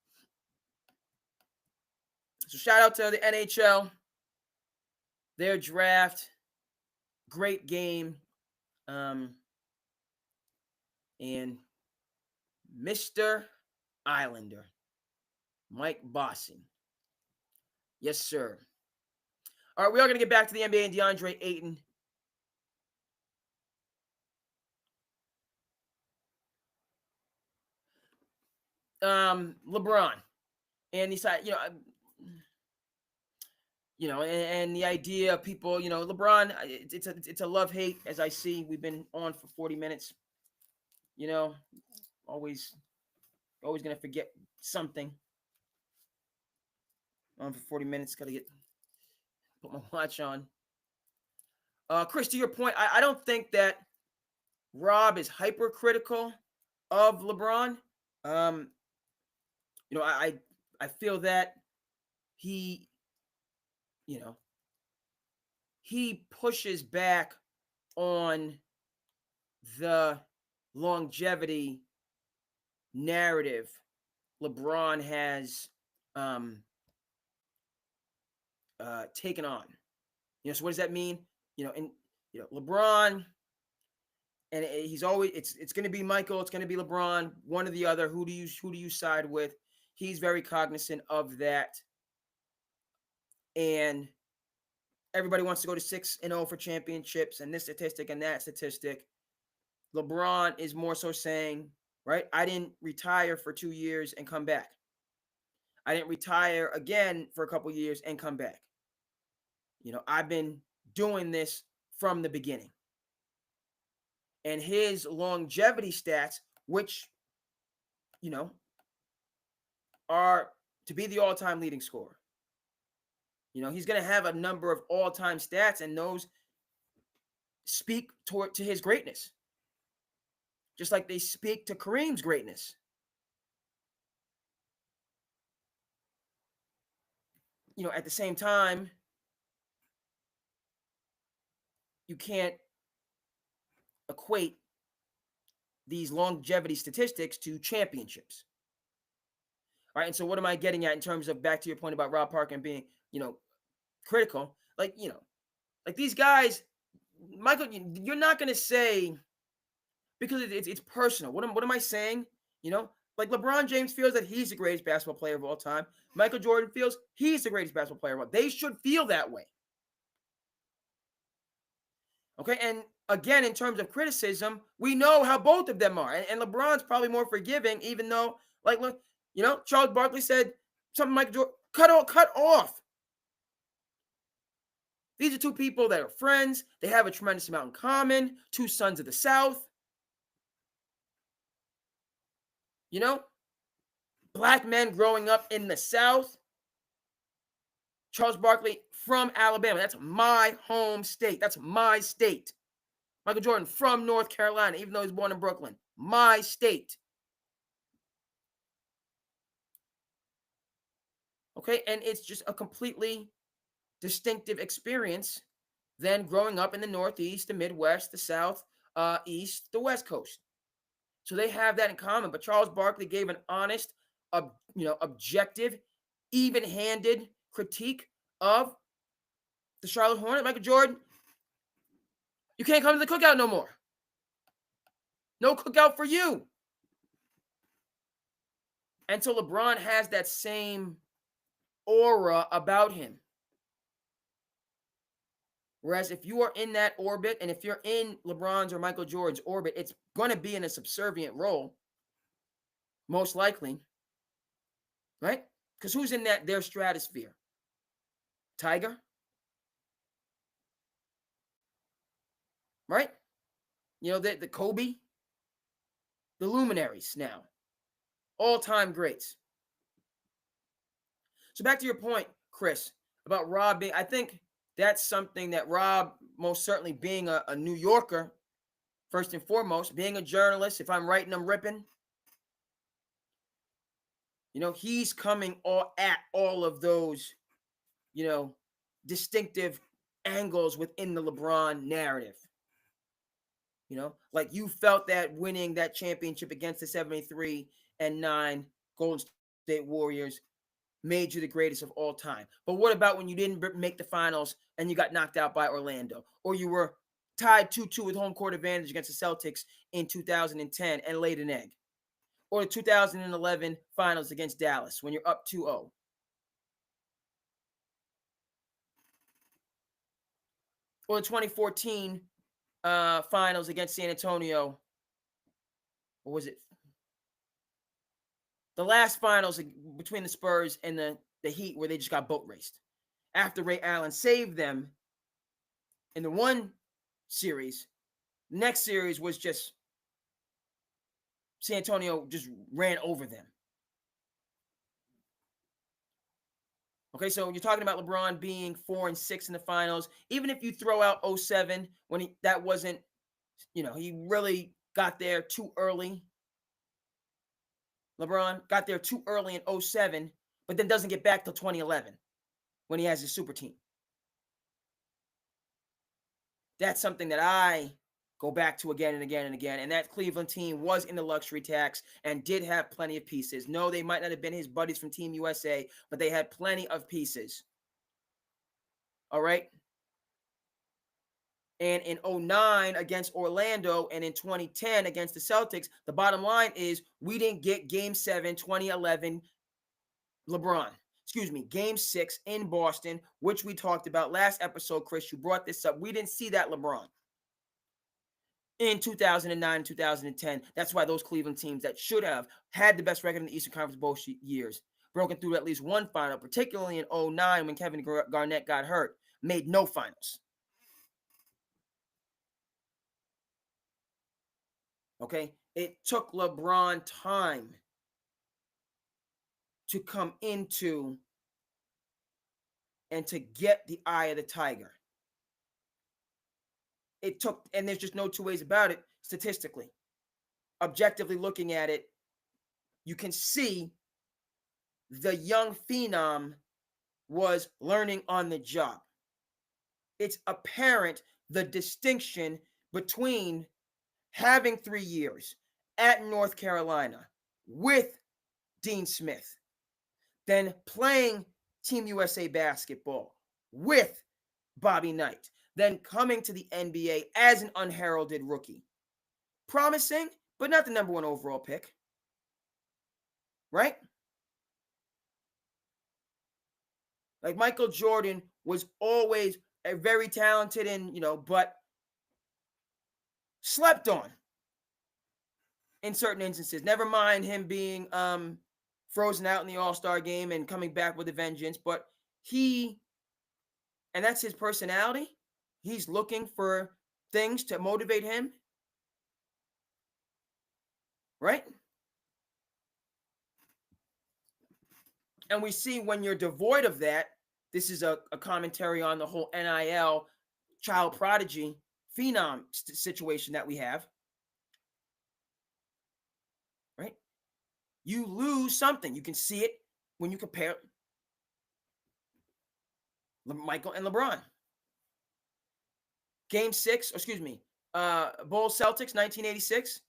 So shout out to the NHL. Their draft, great game. And Mr. Islander, Mike Bossing. Yes, sir. All right, we are going to get back to the NBA and DeAndre Ayton. LeBron and these, and the idea of people, LeBron, it's a love-hate, as I see. We've been on for 40 minutes, always Always going to forget something. On for 40 minutes. Got to put my watch on. Chris, to your point, I don't think that Rob is hypercritical of LeBron. I feel that he pushes back on the longevity narrative LeBron has taken on. So what does that mean? LeBron, and he's always it's going to be Michael, it's going to be LeBron, one or the other. Who do you side with? He's very cognizant of that, and everybody wants to go to 6-0 for championships and this statistic and that statistic. LeBron is more so saying, right, I didn't retire for 2 years and come back. I didn't retire again for a couple years and come back. I've been doing this from the beginning. And his longevity stats, which, are to be the all-time leading scorer. He's going to have a number of all-time stats, and those speak to his greatness. Just like they speak to Kareem's greatness. At the same time, you can't equate these longevity statistics to championships. All right, and so what am I getting at in terms of, back to your point about Rob Parker and being, critical? Like these guys, Michael, you're not going to say, because it's personal. What am I saying? Like LeBron James feels that he's the greatest basketball player of all time. Michael Jordan feels he's the greatest basketball player of all time. They should feel that way. Okay, and again, in terms of criticism, we know how both of them are. And LeBron's probably more forgiving, even though, like, look, Charles Barkley said something Michael Jordan, cut off. These are two people that are friends. They have a tremendous amount in common. Two sons of the South. Black men growing up in the South. Charles Barkley from Alabama. That's my home state. That's my state. Michael Jordan from North Carolina, even though he's born in Brooklyn. My state. Okay, and it's just a completely distinctive experience than growing up in the Northeast, the Midwest, the South, East, the West Coast. So they have that in common. But Charles Barkley gave an honest, objective, even-handed critique of the Charlotte Hornets. Michael Jordan, you can't come to the cookout no more. No cookout for you. And so LeBron has that same aura about him. Whereas if you are in that orbit, and if you're in LeBron's or Michael Jordan's orbit, it's going to be in a subservient role, most likely, right? Because who's in their stratosphere? Tiger? Right? The Kobe? The luminaries now. All-time greats. So back to your point, Chris, about Rob being, I think that's something that Rob, most certainly being a New Yorker, first and foremost, being a journalist, if I'm writing, I'm ripping. He's coming at all of those, distinctive angles within the LeBron narrative. Like you felt that winning that championship against the 73-9 Golden State Warriors made you the greatest of all time. But what about when you didn't make the finals and you got knocked out by Orlando? Or you were tied 2-2 with home court advantage against the Celtics in 2010 and laid an egg? Or the 2011 finals against Dallas when you're up 2-0? Or the 2014 finals against San Antonio? Or was it the last finals between the Spurs and the Heat, where they just got boat raced after Ray Allen saved them in the one series? Next series was just San Antonio just ran over them. Okay, so you're talking about LeBron being 4-6 in the finals. Even if you throw out 07, when that wasn't, he really got there too early. LeBron got there too early in 07, but then doesn't get back till 2011 when he has his super team. That's something that I go back to again and again and again. And that Cleveland team was in the luxury tax and did have plenty of pieces. No, they might not have been his buddies from Team USA, but they had plenty of pieces. All right. And in 09 against Orlando and in 2010 against the Celtics, the bottom line is we didn't get Game 7, 2011 LeBron. Game 6 in Boston, which we talked about last episode, Chris. You brought this up. We didn't see that LeBron in 2009 and 2010. That's why those Cleveland teams that should have had the best record in the Eastern Conference both years, broken through at least one final, particularly in 09 when Kevin Garnett got hurt, made no finals. Okay? It took LeBron time to come into and to get the eye of the tiger. It took, and there's just no two ways about it statistically. Objectively looking at it, you can see the young phenom was learning on the job. It's apparent the distinction between having 3 years at North Carolina with Dean Smith, then playing Team USA basketball with Bobby Knight, then coming to the NBA as an unheralded rookie. Promising, but not the number 1 overall pick. Right? Like Michael Jordan was always a very talented and, but slept on in certain instances. Never mind him being frozen out in the All-Star game and coming back with a vengeance, but and that's his personality. He's looking for things to motivate him. Right? And we see when you're devoid of that, this is a commentary on the whole NIL child prodigy phenom situation that we have. Right? You lose something. You can see it when you compare Michael and LeBron. Game 6, Bulls Celtics, 1986.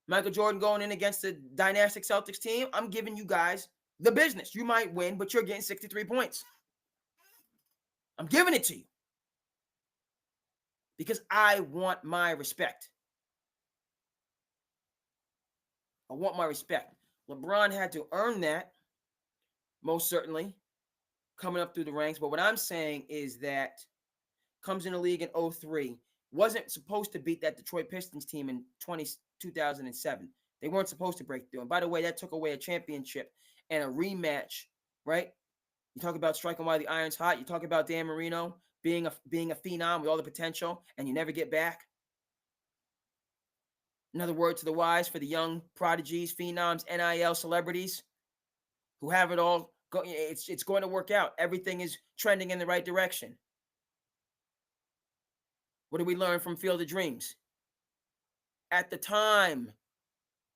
Michael Jordan going in against the dynastic Celtics team. I'm giving you guys the business. You might win, but you're getting 63 points. I'm giving it to you because I want my respect. I want my respect. LeBron had to earn that, most certainly, coming up through the ranks. But what I'm saying is that comes in the league in 2003, wasn't supposed to beat that Detroit Pistons team in 2007. They weren't supposed to break through. And by the way, that took away a championship and a rematch, right? You talk about striking while the iron's hot. You talk about Dan Marino being a phenom with all the potential, and you never get back. Another word to the wise for the young prodigies, phenoms, NIL celebrities who have it all. It's going to work out. Everything is trending in the right direction. What did we learn from Field of Dreams? At the time,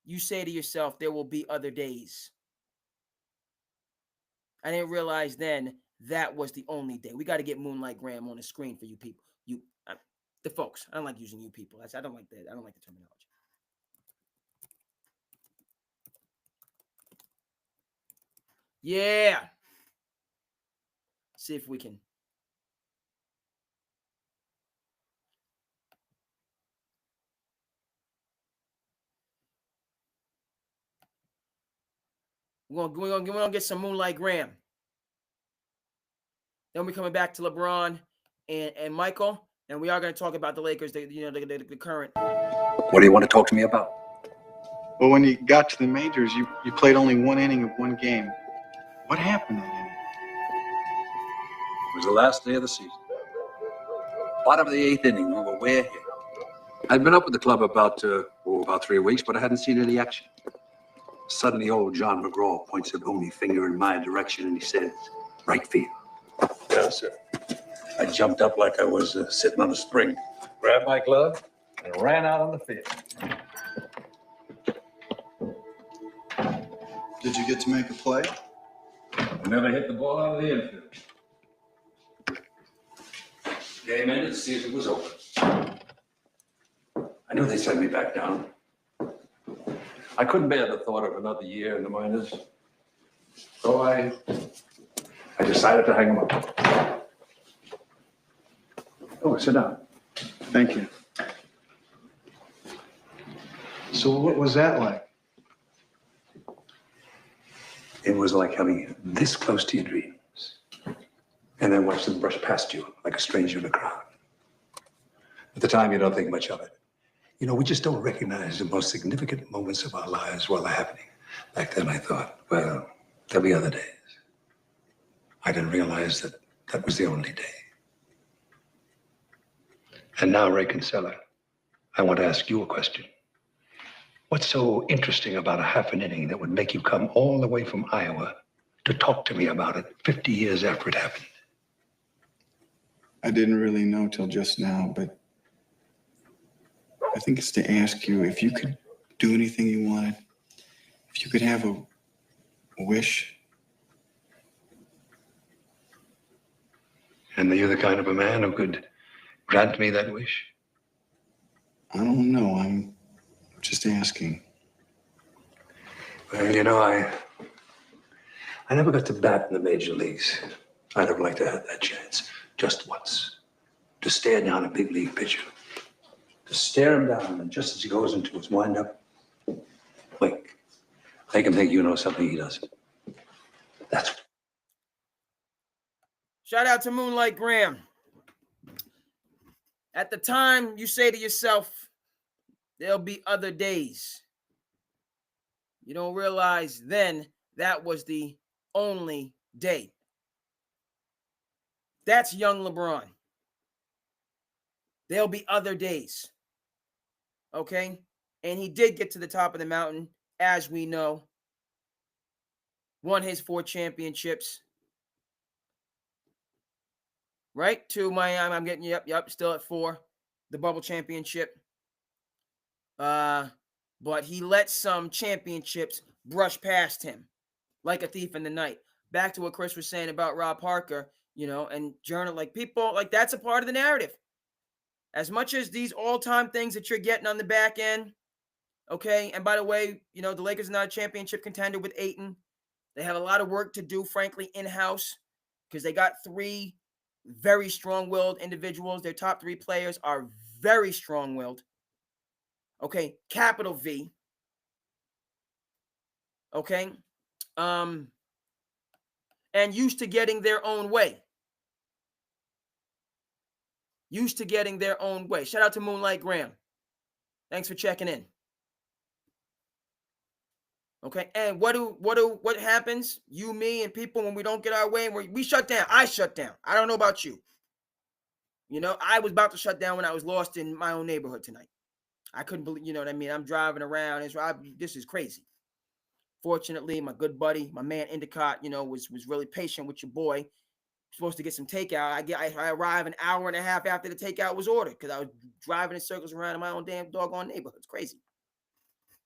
you say to yourself, there will be other days. I didn't realize then that was the only day. We got to get Moonlight Graham on the screen for you people. The folks. I don't like using you people. I don't like that. I don't like the terminology. Yeah. See if we can. We're gonna get some Moonlight Graham. Then we're coming back to LeBron and Michael, and we are going to talk about the Lakers. The current. What do you want to talk to me about? Well, when you got to the majors, you played only 1 inning of 1 game. What happened that inning? It was the last day of the season. Bottom of the 8th inning, we were way ahead. I'd been up with the club about 3 weeks, but I hadn't seen any action. Suddenly, old John McGraw points a bony finger in my direction, and he says, right field. Yes, sir. I jumped up like I was sitting on a spring, grabbed my glove, and ran out on the field. Did you get to make a play? I never hit the ball out of the infield. Game ended, the season was over. I knew they'd send me back down. I couldn't bear the thought of another year in the minors. So I decided to hang them up. Oh, sit down. Thank you. So what was that like? It was like having this close to your dreams and then watch them brush past you like a stranger in a crowd. At the time, you don't think much of it. You know, we just don't recognize the most significant moments of our lives while they're happening. Back then, I thought, well, there'll be other days. I didn't realize that that was the only day. And now, Ray Kinsella, I want to ask you a question. What's so interesting about a half an inning that would make you come all the way from Iowa to talk to me about it 50 years after it happened? I didn't really know till just now, but I think it's to ask you if you could do anything you wanted, if you could have a wish. And you're the kind of a man who could grant me that wish? I don't know. I'm just asking. Well, you know, I never got to bat in the major leagues. I'd have liked to have that chance, just once, to stare down a big league pitcher, to stare him down, and just as he goes into his windup, blink, make him think you know something he doesn't. That's. Shout out to Moonlight Graham. At the time, you say to yourself, there'll be other days. You don't realize then that was the only day. That's young LeBron. There'll be other days. Okay? And he did get to the top of the mountain, as we know. Won his 4 championships. Right? 2 Miami. I'm getting yep, still at 4. The bubble championship. But he let some championships brush past him like a thief in the night. Back to what Chris was saying about Rob Parker, you know, and journal, like people, like that's a part of the narrative. As much as these all-time things that you're getting on the back end, okay, and by the way, you know, the Lakers are not a championship contender with Ayton. They have a lot of work to do, frankly, in-house, because they got 3 very strong-willed individuals. Their top 3 players are very strong-willed. Okay, capital V. Okay, and used to getting their own way. Used to getting their own way. Shout out to Moonlight Graham. Thanks for checking in. Okay, and what happens? You, me, and people when we don't get our way, and we shut down. I shut down. I don't know about you. You know, I was about to shut down when I was lost in my own neighborhood tonight. I couldn't believe, you know what I mean? I'm driving around. This is crazy. Fortunately, my good buddy, my man Endicott, you know, was really patient with your boy. Supposed to get some takeout. I arrived an hour and a half after the takeout was ordered because I was driving in circles around in my own damn doggone neighborhood. It's crazy.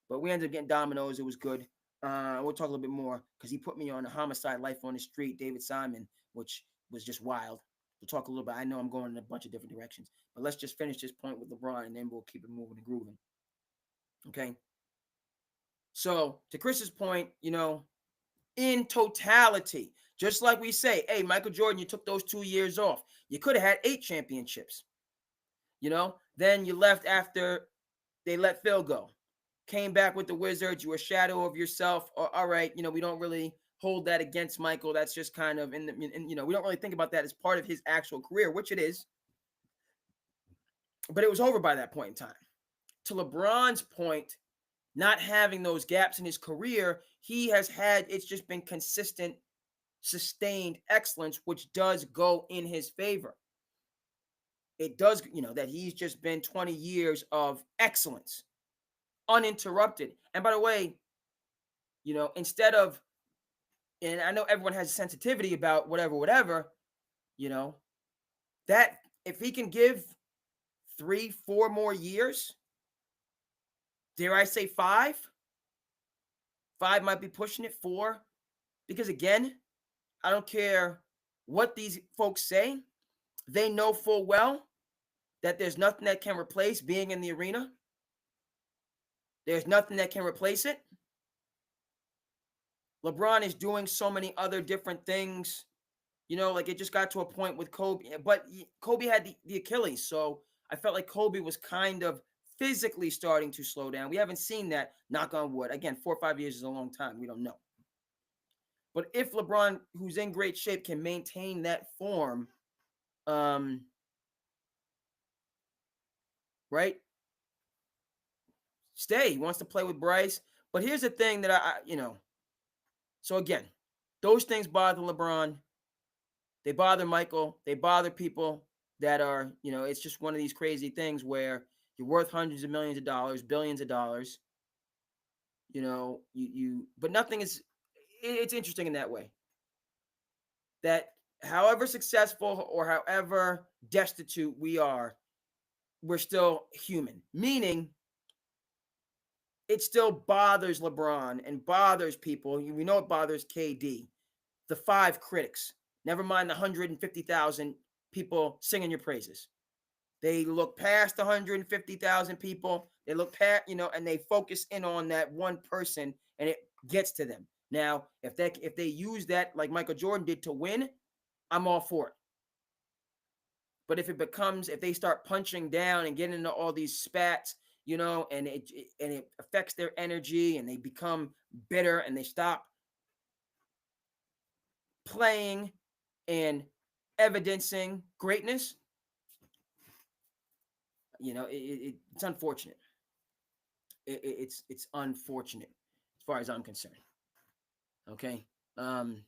But we ended up getting Domino's. It was good. We'll talk a little bit more because he put me on a homicide, life on the street, David Simon, which was just wild. We'll talk a little bit. I know I'm going in a bunch of different directions, but let's just finish this point with LeBron and then we'll keep it moving and grooving. Okay. So to Chris's point, you know, in totality, just like we say, hey, Michael Jordan, you took those 2 years off. You could have had 8 championships. You know, then you left after they let Phil go. Came back with the Wizards. You were a shadow of yourself. All right, you know, we don't really hold that against Michael. That's just kind of you know, we don't really think about that as part of his actual career, which it is. But it was over by that point in time. To LeBron's point, not having those gaps in his career, he has had, it's just been consistent, sustained excellence, which does go in his favor. It does, you know, that he's just been 20 years of excellence, uninterrupted. And by the way, you know, instead of and I know everyone has a sensitivity about whatever, that if he can give 3-4 more years, dare I say 5 might be pushing it, 4, because again, I don't care what these folks say, they know full well that there's nothing that can replace being in the arena. There's nothing that can replace it. LeBron is doing so many other different things. Like it just got to a point with Kobe, but Kobe had the Achilles. So I felt like Kobe was kind of physically starting to slow down. We haven't seen that, knock on wood. Again, 4 or 5 years is a long time. We don't know. But if LeBron, who's in great shape, can maintain that form, right? Stay. He wants to play with Bryce. But here's the thing that so again, those things bother LeBron. They bother Michael. They bother people that are, it's just one of these crazy things where you're worth hundreds of millions of dollars, billions of dollars. But nothing is, it's interesting in that way. That however successful or however destitute we are, we're still human. Meaning, it still bothers LeBron and bothers people. We know it bothers KD, the 5 critics. Never mind the 150,000 people singing your praises. They look past the 150,000 people. They look past, and they focus in on that one person, and it gets to them. Now, if they use that like Michael Jordan did to win, I'm all for it. But if they start punching down and getting into all these spats, and it affects their energy, and they become bitter, and they stop playing and evidencing greatness, it's unfortunate. It's unfortunate as far as I'm concerned. Okay, LeBron.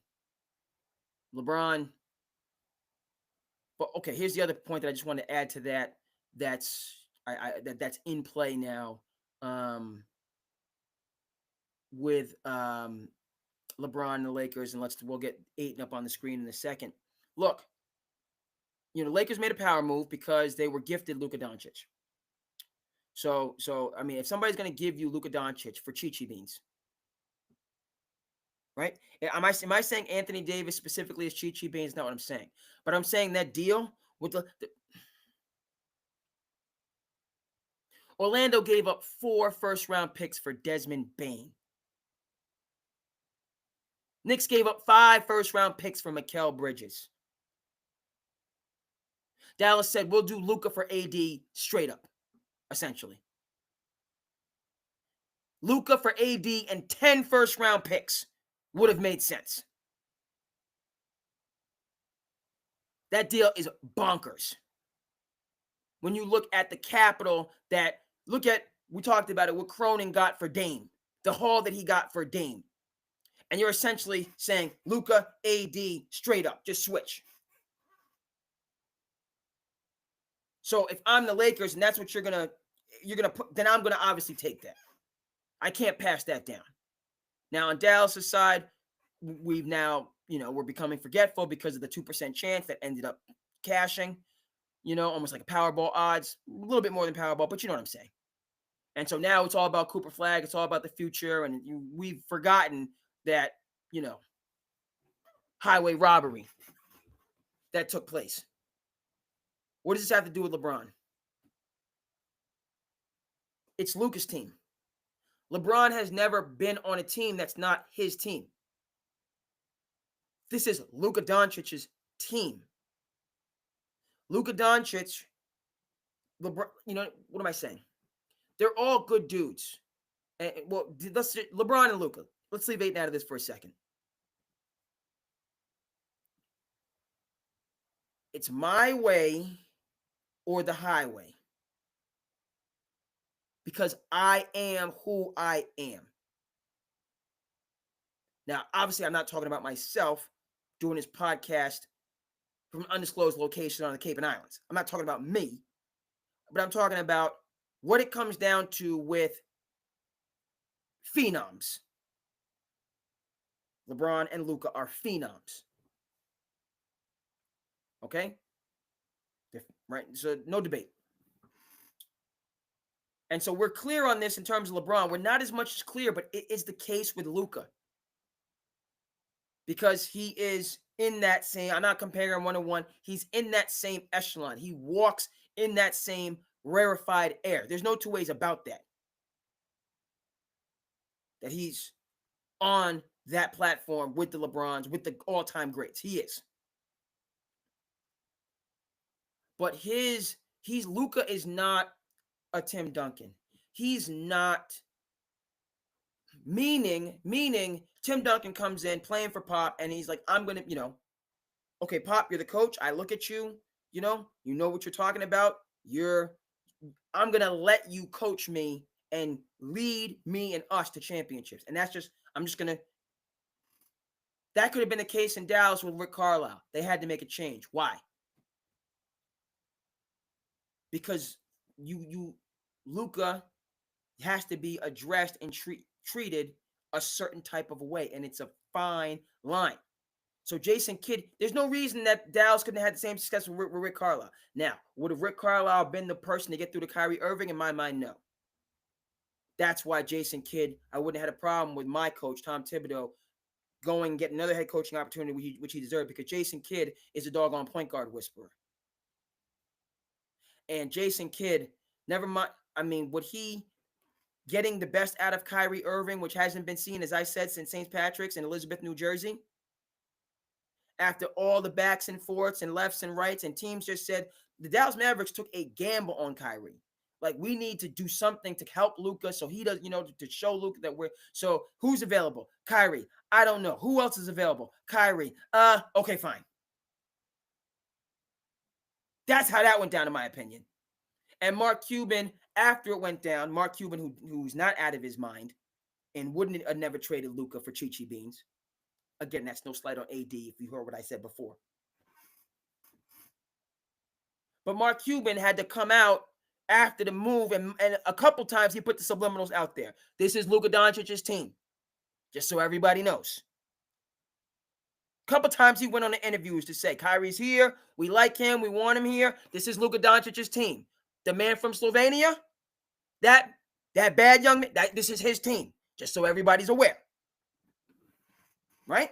But okay, here's the other point that I just want to add to that. That's in play now, with LeBron and the Lakers, and we'll get Ayton up on the screen in a second. Look, Lakers made a power move because they were gifted Luka Doncic. So I mean, if somebody's going to give you Luka Doncic for Chi beans, right? Am I saying Anthony Davis specifically as Chi beans? Not what I'm saying, but I'm saying that deal with the Orlando gave up 4 first-round picks for Desmond Bane. Knicks gave up 5 first-round picks for Mikal Bridges. Dallas said, we'll do Luka for AD straight up, essentially. Luka for AD and 10 first-round picks would have made sense. That deal is bonkers. When you look at the capital we talked about it, what Cronin got for Dame, the haul that he got for Dame. And you're essentially saying, Luka, AD, straight up, just switch. So if I'm the Lakers and that's what you're gonna put, then I'm gonna obviously take that. I can't pass that down. Now on Dallas' side, we've now, we're becoming forgetful because of the 2% chance that ended up cashing, almost like a Powerball odds, a little bit more than Powerball, but you know what I'm saying. And so now it's all about Cooper Flag. It's all about the future. And we've forgotten that, highway robbery that took place. What does this have to do with LeBron? It's Luka's team. LeBron has never been on a team that's not his team. This is Luka Doncic's team. Luka Doncic, LeBron, what am I saying? They're all good dudes. And, well, LeBron and Luka. Let's leave Ayton out of this for a second. It's my way or the highway. Because I am who I am. Now, obviously, I'm not talking about myself doing this podcast from an undisclosed location on the Cape and Islands. I'm not talking about me, but I'm talking about what it comes down to with phenoms. LeBron and Luka are phenoms. Okay? Right? So no debate. And so we're clear on this in terms of LeBron. We're not as much as clear, but it is the case with Luka. Because he is in that same, I'm not comparing one-on-one, he's in that same echelon. He walks in that same rarefied air. There's no two ways about that. That he's on that platform with the LeBrons, with the all-time greats. He is. But Luka is not a Tim Duncan. He's not, meaning Tim Duncan comes in playing for Pop and he's like, I'm going to, okay, Pop, you're the coach. I look at you, you know what you're talking about. I'm going to let you coach me and lead me and us to championships. And that could have been the case in Dallas with Rick Carlisle. They had to make a change. Why? Because Luka has to be addressed and treated a certain type of a way, and it's a fine line. So Jason Kidd, there's no reason that Dallas couldn't have had the same success with Rick Carlisle. Now, would have Rick Carlisle been the person to get through to Kyrie Irving? In my mind, no. That's why Jason Kidd, I wouldn't have had a problem with my coach, Tom Thibodeau, going and get another head coaching opportunity, which he deserved, because Jason Kidd is a doggone point guard whisperer. And Jason Kidd, never mind, would he getting the best out of Kyrie Irving, which hasn't been seen, as I said, since St. Patrick's in Elizabeth, New Jersey? After all the backs and forths and lefts and rights, and teams just said, the Dallas Mavericks took a gamble on Kyrie. Like, we need to do something to help Luka so he does, to show Luka that so who's available? Kyrie. I don't know. Who else is available? Kyrie. Okay, fine. That's how that went down, in my opinion. And Mark Cuban, after it went down, Mark Cuban, who's not out of his mind and wouldn't have never traded Luka for Chi Beans. Again, that's no slight on AD if you heard what I said before. But Mark Cuban had to come out after the move, and a couple times he put the subliminals out there. This is Luka Doncic's team, just so everybody knows. A couple times he went on the interviews to say, Kyrie's here, we like him, we want him here. This is Luka Doncic's team. The man from Slovenia, that bad young man, this is his team, just so everybody's aware. Right?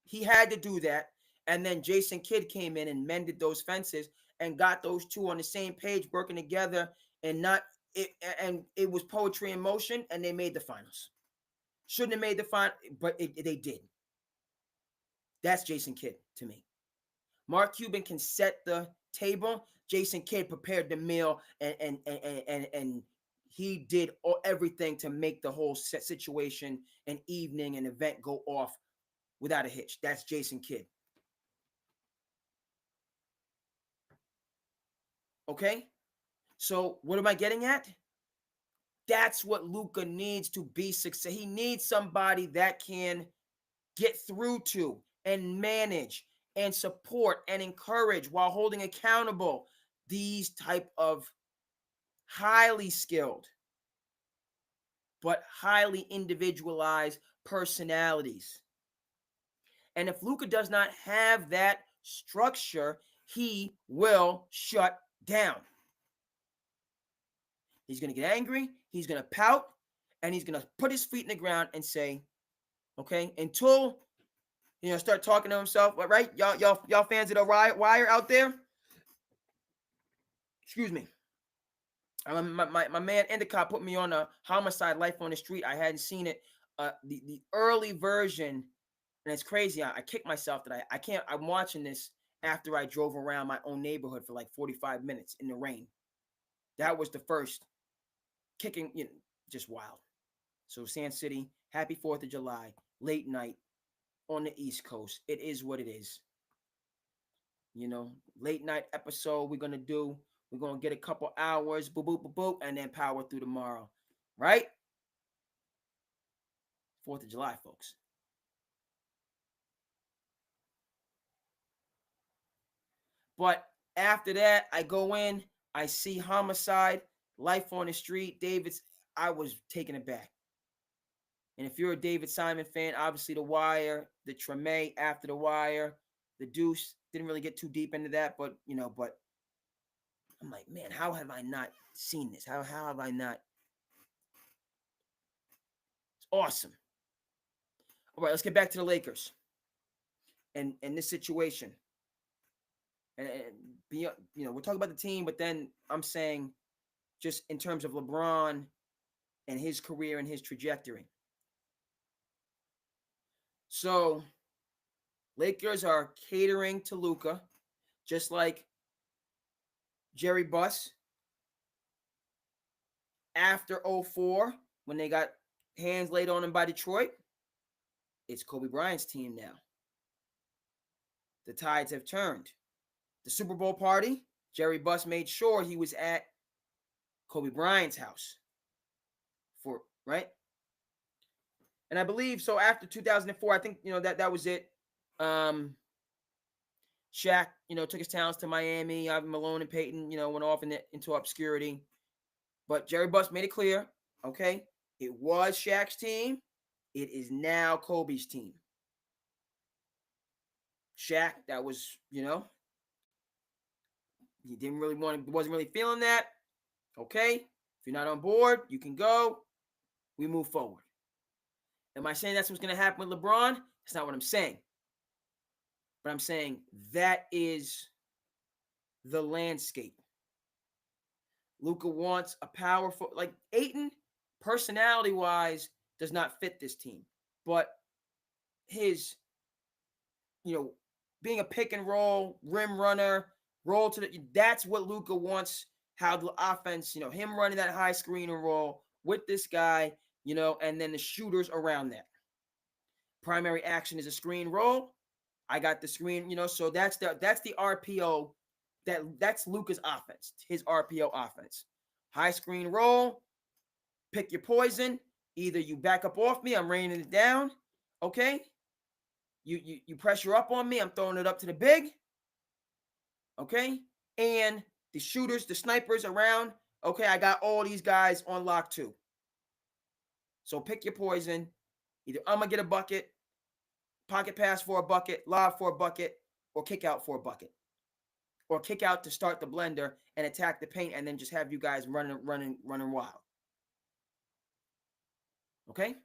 He had to do that. And then Jason Kidd came in and mended those fences and got those two on the same page, working together, and it was poetry in motion, and they made the finals. Shouldn't have made the final, but they did. That's Jason Kidd to me. Mark Cuban can set the table. Jason Kidd prepared the meal, and he did everything to make the whole situation, an evening, an event go off without a hitch. That's Jason Kidd. Okay? So what am I getting at? That's what Luka needs to be successful. He needs somebody that can get through to and manage and support and encourage while holding accountable these type of highly skilled but highly individualized personalities. And if Luka does not have that structure, he will shut down. He's going to get angry, he's going to pout, and he's going to put his feet in the ground and say, okay, until, start talking to himself, right? Y'all fans of the Wire out there? Excuse me. My man Endicott put me on a Homicide: Life on the Street. I hadn't seen it. The early version, and it's crazy. I kicked myself that I can't. I'm watching this after I drove around my own neighborhood for like 45 minutes in the rain. That was the first kicking, just wild. So SandCity, happy 4th of July, late night on the East Coast. It is what it is. Late night episode we're going to do. We're going to get a couple hours, boop, boop, boop, boop, and then power through tomorrow. Right? 4th of July, folks. But after that, I go in, I see Homicide, Life on the Street, David's. I was taken aback. And if you're a David Simon fan, obviously The Wire, the Treme after The Wire, the Deuce, didn't really get too deep into that, but I'm like, man, how have I not seen this? How have I not? It's awesome. All right, let's get back to the Lakers and this situation. And we're talking about the team, but then I'm saying just in terms of LeBron and his career and his trajectory. So Lakers are catering to Luka, just like Jerry Buss after 04, when they got hands laid on him by Detroit. It's Kobe Bryant's team now. The tides have turned. The Super Bowl party, Jerry Buss made sure he was at Kobe Bryant's house right? And I believe so after 2004, I think, that was it. Shaq, took his talents to Miami. Ivan Malone and Peyton, went off into obscurity. But Jerry Buss made it clear, okay, it was Shaq's team. It is now Kobe's team. Shaq, that was, he wasn't really feeling that. Okay, if you're not on board, you can go. We move forward. Am I saying that's what's going to happen with LeBron? That's not what I'm saying. But I'm saying that is the landscape. Luka wants a powerful, like Ayton, personality-wise, does not fit this team. But his, being a pick and roll, rim runner, roll to that's what Luka wants. How the offense, him running that high screen and roll with this guy, and then the shooters around that. Primary action is a screen roll. I got the screen, so that's the RPO. That's Luka's offense, his RPO offense. High screen roll, pick your poison. Either you back up off me, I'm raining it down. Okay. You pressure up on me, I'm throwing it up to the big. Okay. And the shooters, the snipers around. Okay, I got all these guys on lock too. So pick your poison. Either I'm going to get a bucket, pocket pass for a bucket, lob for a bucket, or kick out for a bucket. Or kick out to start the blender and attack the paint and then just have you guys running wild. Okay?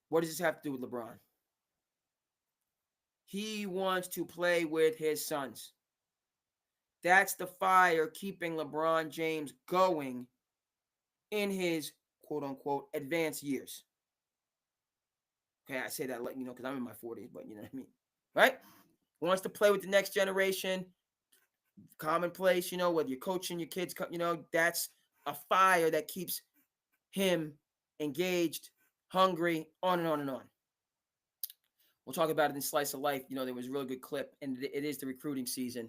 What does this have to do with LeBron? He wants to play with his sons. That's the fire keeping LeBron James going in his quote-unquote advanced years. Okay, I say that, because I'm in my 40s, but you know what I mean, right? Wants to play with the next generation. Commonplace, whether you're coaching your kids, that's a fire that keeps him engaged, hungry, on and on and on. We'll talk about it in Slice of Life. There was a really good clip, and it is the recruiting season,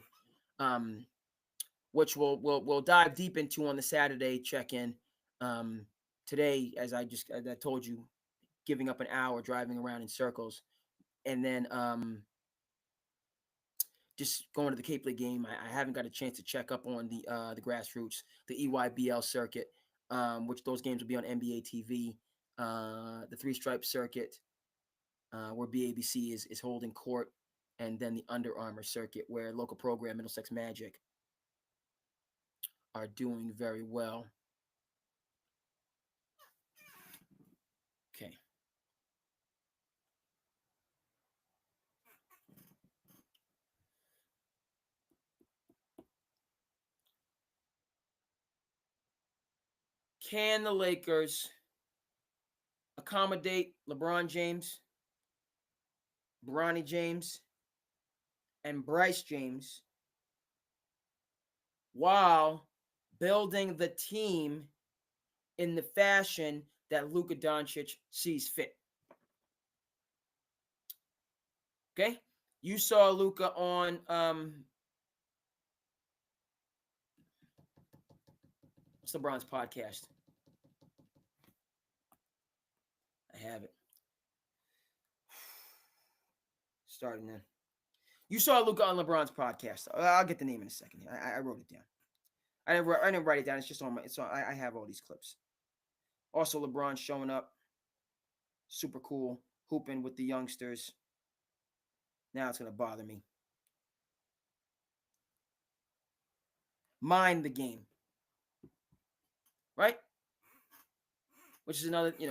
which we'll dive deep into on the Saturday check-in. Today, as I told you, giving up an hour driving around in circles, and then just going to the Cape League game. I haven't got a chance to check up on the grassroots, the EYBL circuit, which those games will be on NBA TV, the Three Stripe circuit, where BABC is holding court, and then the Under Armour circuit, where local program Middlesex Magic are doing very well. Okay. Can the Lakers accommodate LeBron James, Bronny James, and Bryce James while building the team in the fashion that Luka Doncic sees fit? Okay? You saw Luka on what's LeBron's podcast? I have it. Starting then. You saw Luka on LeBron's podcast. I'll get the name in a second. I wrote it down. I didn't write it down. It's just on my. I have all these clips. Also, LeBron showing up, super cool, hooping with the youngsters. Now it's gonna bother me. Mind the game, right? Which is another, he's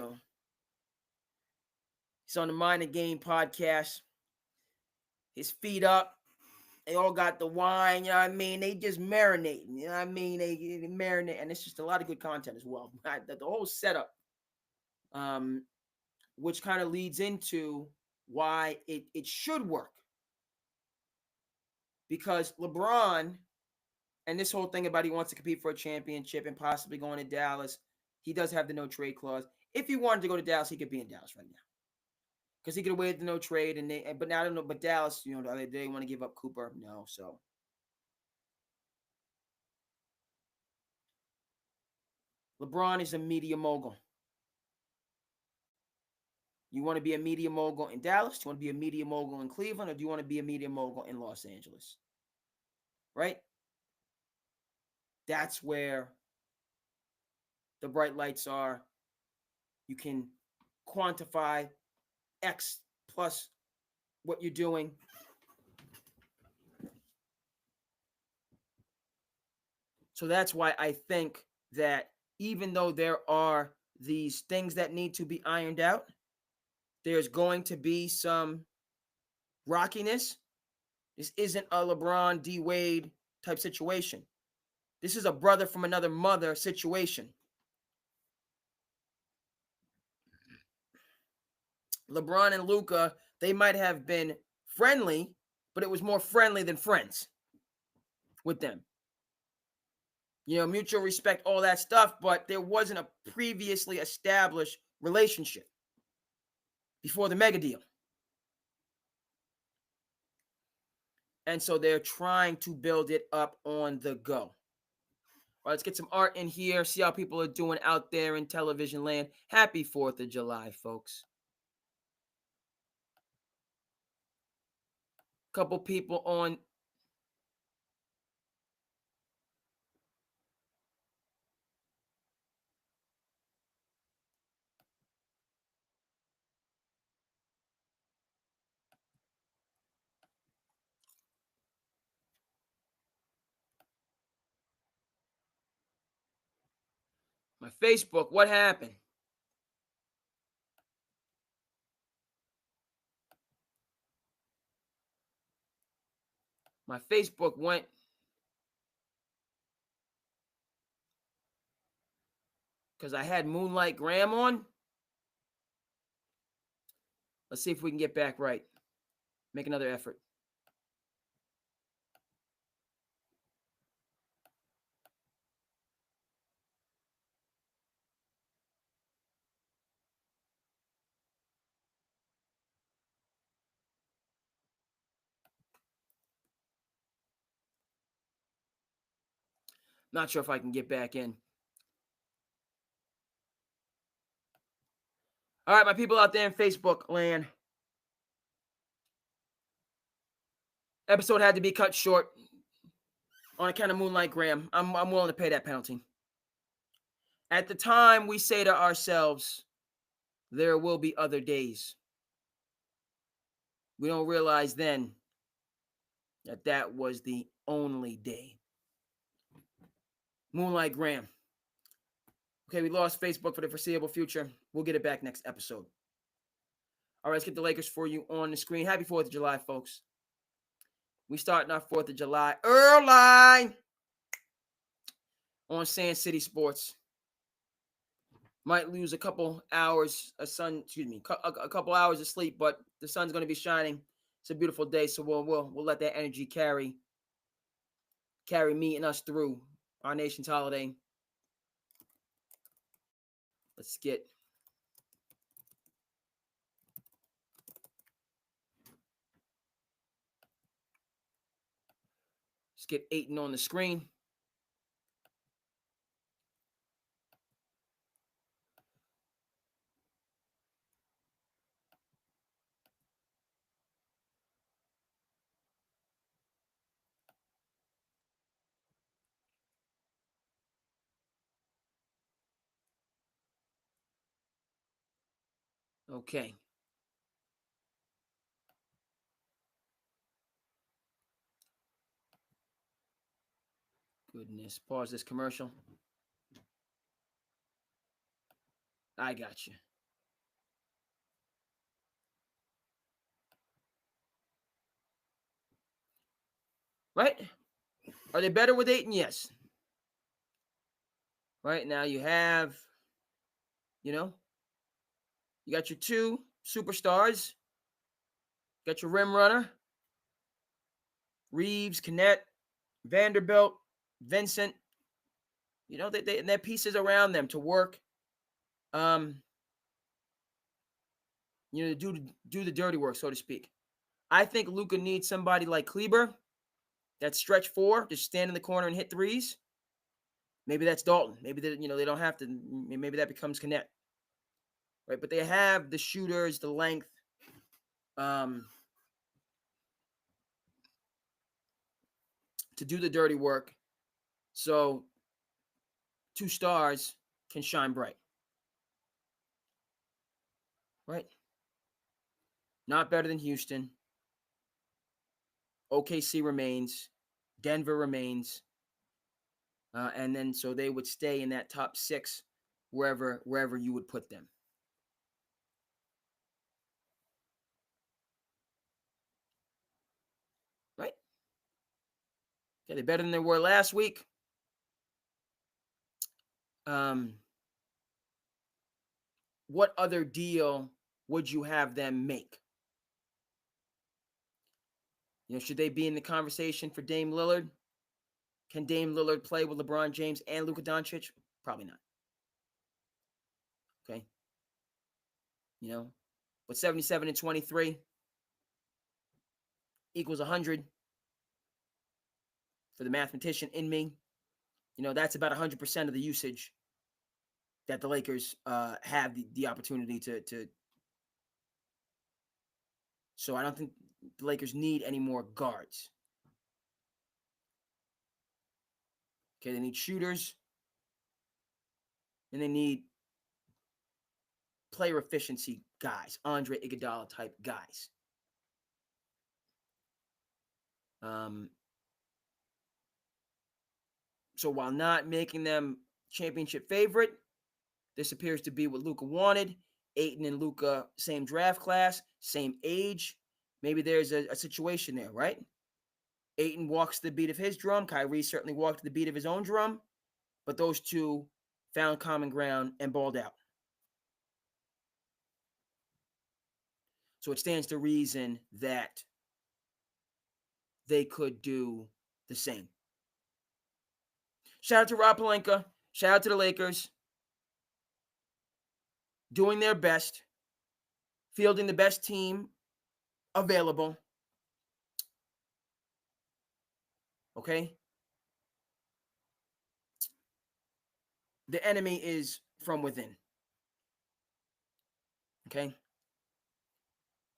on the Mind the Game podcast. His feet up. They all got the wine, you know what I mean? They just marinating, you know what I mean? They marinate, and it's just a lot of good content as well. The whole setup, which kind of leads into why it should work. Because LeBron, and this whole thing about he wants to compete for a championship and possibly going to Dallas, he does have the no trade clause. If he wanted to go to Dallas, he could be in Dallas right now. Because he could waive the no trade, but now I don't know. But Dallas, they want to give up Cooper. No, so LeBron is a media mogul. You want to be a media mogul in Dallas? Do you want to be a media mogul in Cleveland? Or do you want to be a media mogul in Los Angeles? Right? That's where the bright lights are. You can quantify X plus what you're doing. So that's why I think that even though there are these things that need to be ironed out, there's going to be some rockiness. This isn't a LeBron D Wade type situation. This is a brother from another mother situation. LeBron and Luka, they might have been friendly, but it was more friendly than friends with them. Mutual respect, all that stuff, but there wasn't a previously established relationship before the mega deal. And so they're trying to build it up on the go. All right, let's get some art in here, see how people are doing out there in television land. Happy 4th of July, folks. Couple people on my Facebook. What happened? My Facebook went because I had Moonlight Graham on. Let's see if we can get back right. Make another effort. Not sure if I can get back in. All right, my people out there in Facebook land. Episode had to be cut short on account of Moonlight Graham. I'm willing to pay that penalty. At the time, we say to ourselves, there will be other days. We don't realize then that that was the only day. Moonlight Graham. Okay, we lost Facebook for the foreseeable future. We'll get it back next episode. All right, let's get the Lakers for you on the screen. Happy 4th of July, folks. We starting our 4th of July early on SandCity Sports. Might lose a couple hours of a couple hours of sleep, but the sun's going to be shining. It's a beautiful day, so we'll let that energy carry me and us through our nation's holiday. Let's get Ayton on the screen. Okay. Goodness. Pause this commercial. I got you. Right? Are they better with Ayton? Yes. Right now you have, you got your two superstars. You got your rim runner, Reeves, Knet, Vanderbilt, Vincent. And their pieces around them to work. Do the dirty work, so to speak. I think Luka needs somebody like Kleber, that stretch four, just stand in the corner and hit threes. Maybe that's Dalton. Maybe they don't have to. Maybe that becomes Knet. Right, but they have the shooters, the length. To do the dirty work, so two stars can shine bright. Right? Not better than Houston. OKC remains. Denver remains. And then so they would stay in that top six wherever you would put them. Right? Okay, they're better than they were last week. What other deal would you have them make? Should they be in the conversation for Dame Lillard? Can Dame Lillard play with LeBron James and Luka Doncic? Probably not. Okay. But 77 and 23 equals 100 for the mathematician in me. That's about 100% of the usage that the Lakers have the opportunity to. So I don't think the Lakers need any more guards. Okay, they need shooters, and they need player efficiency guys, Andre Iguodala type guys. So while not making them championship favorite, this appears to be what Luka wanted. Ayton and Luka, same draft class, same age. Maybe there's a situation there, right? Ayton walks to the beat of his drum. Kyrie certainly walked to the beat of his own drum. But those two found common ground and balled out. So it stands to reason that they could do the same. Shout out to Rob Pelinka. Shout out to the Lakers. Doing their best. Fielding the best team available. Okay? The enemy is from within. Okay?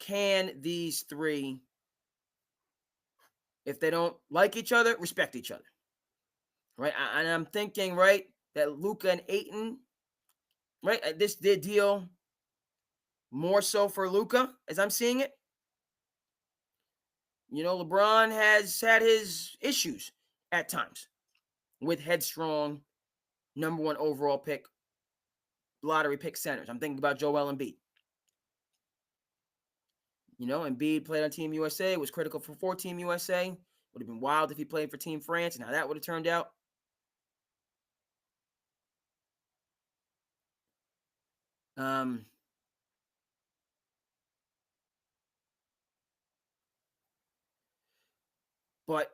Can these three, if they don't like each other, respect each other? Right? And I'm thinking, right, that Luka and Ayton, right, their deal more so for Luka, as I'm seeing it. LeBron has had his issues at times with headstrong, number one overall pick, lottery pick centers. I'm thinking about Joel Embiid. Embiid played on Team USA, was critical for Team USA. Would have been wild if he played for Team France and how that would have turned out. But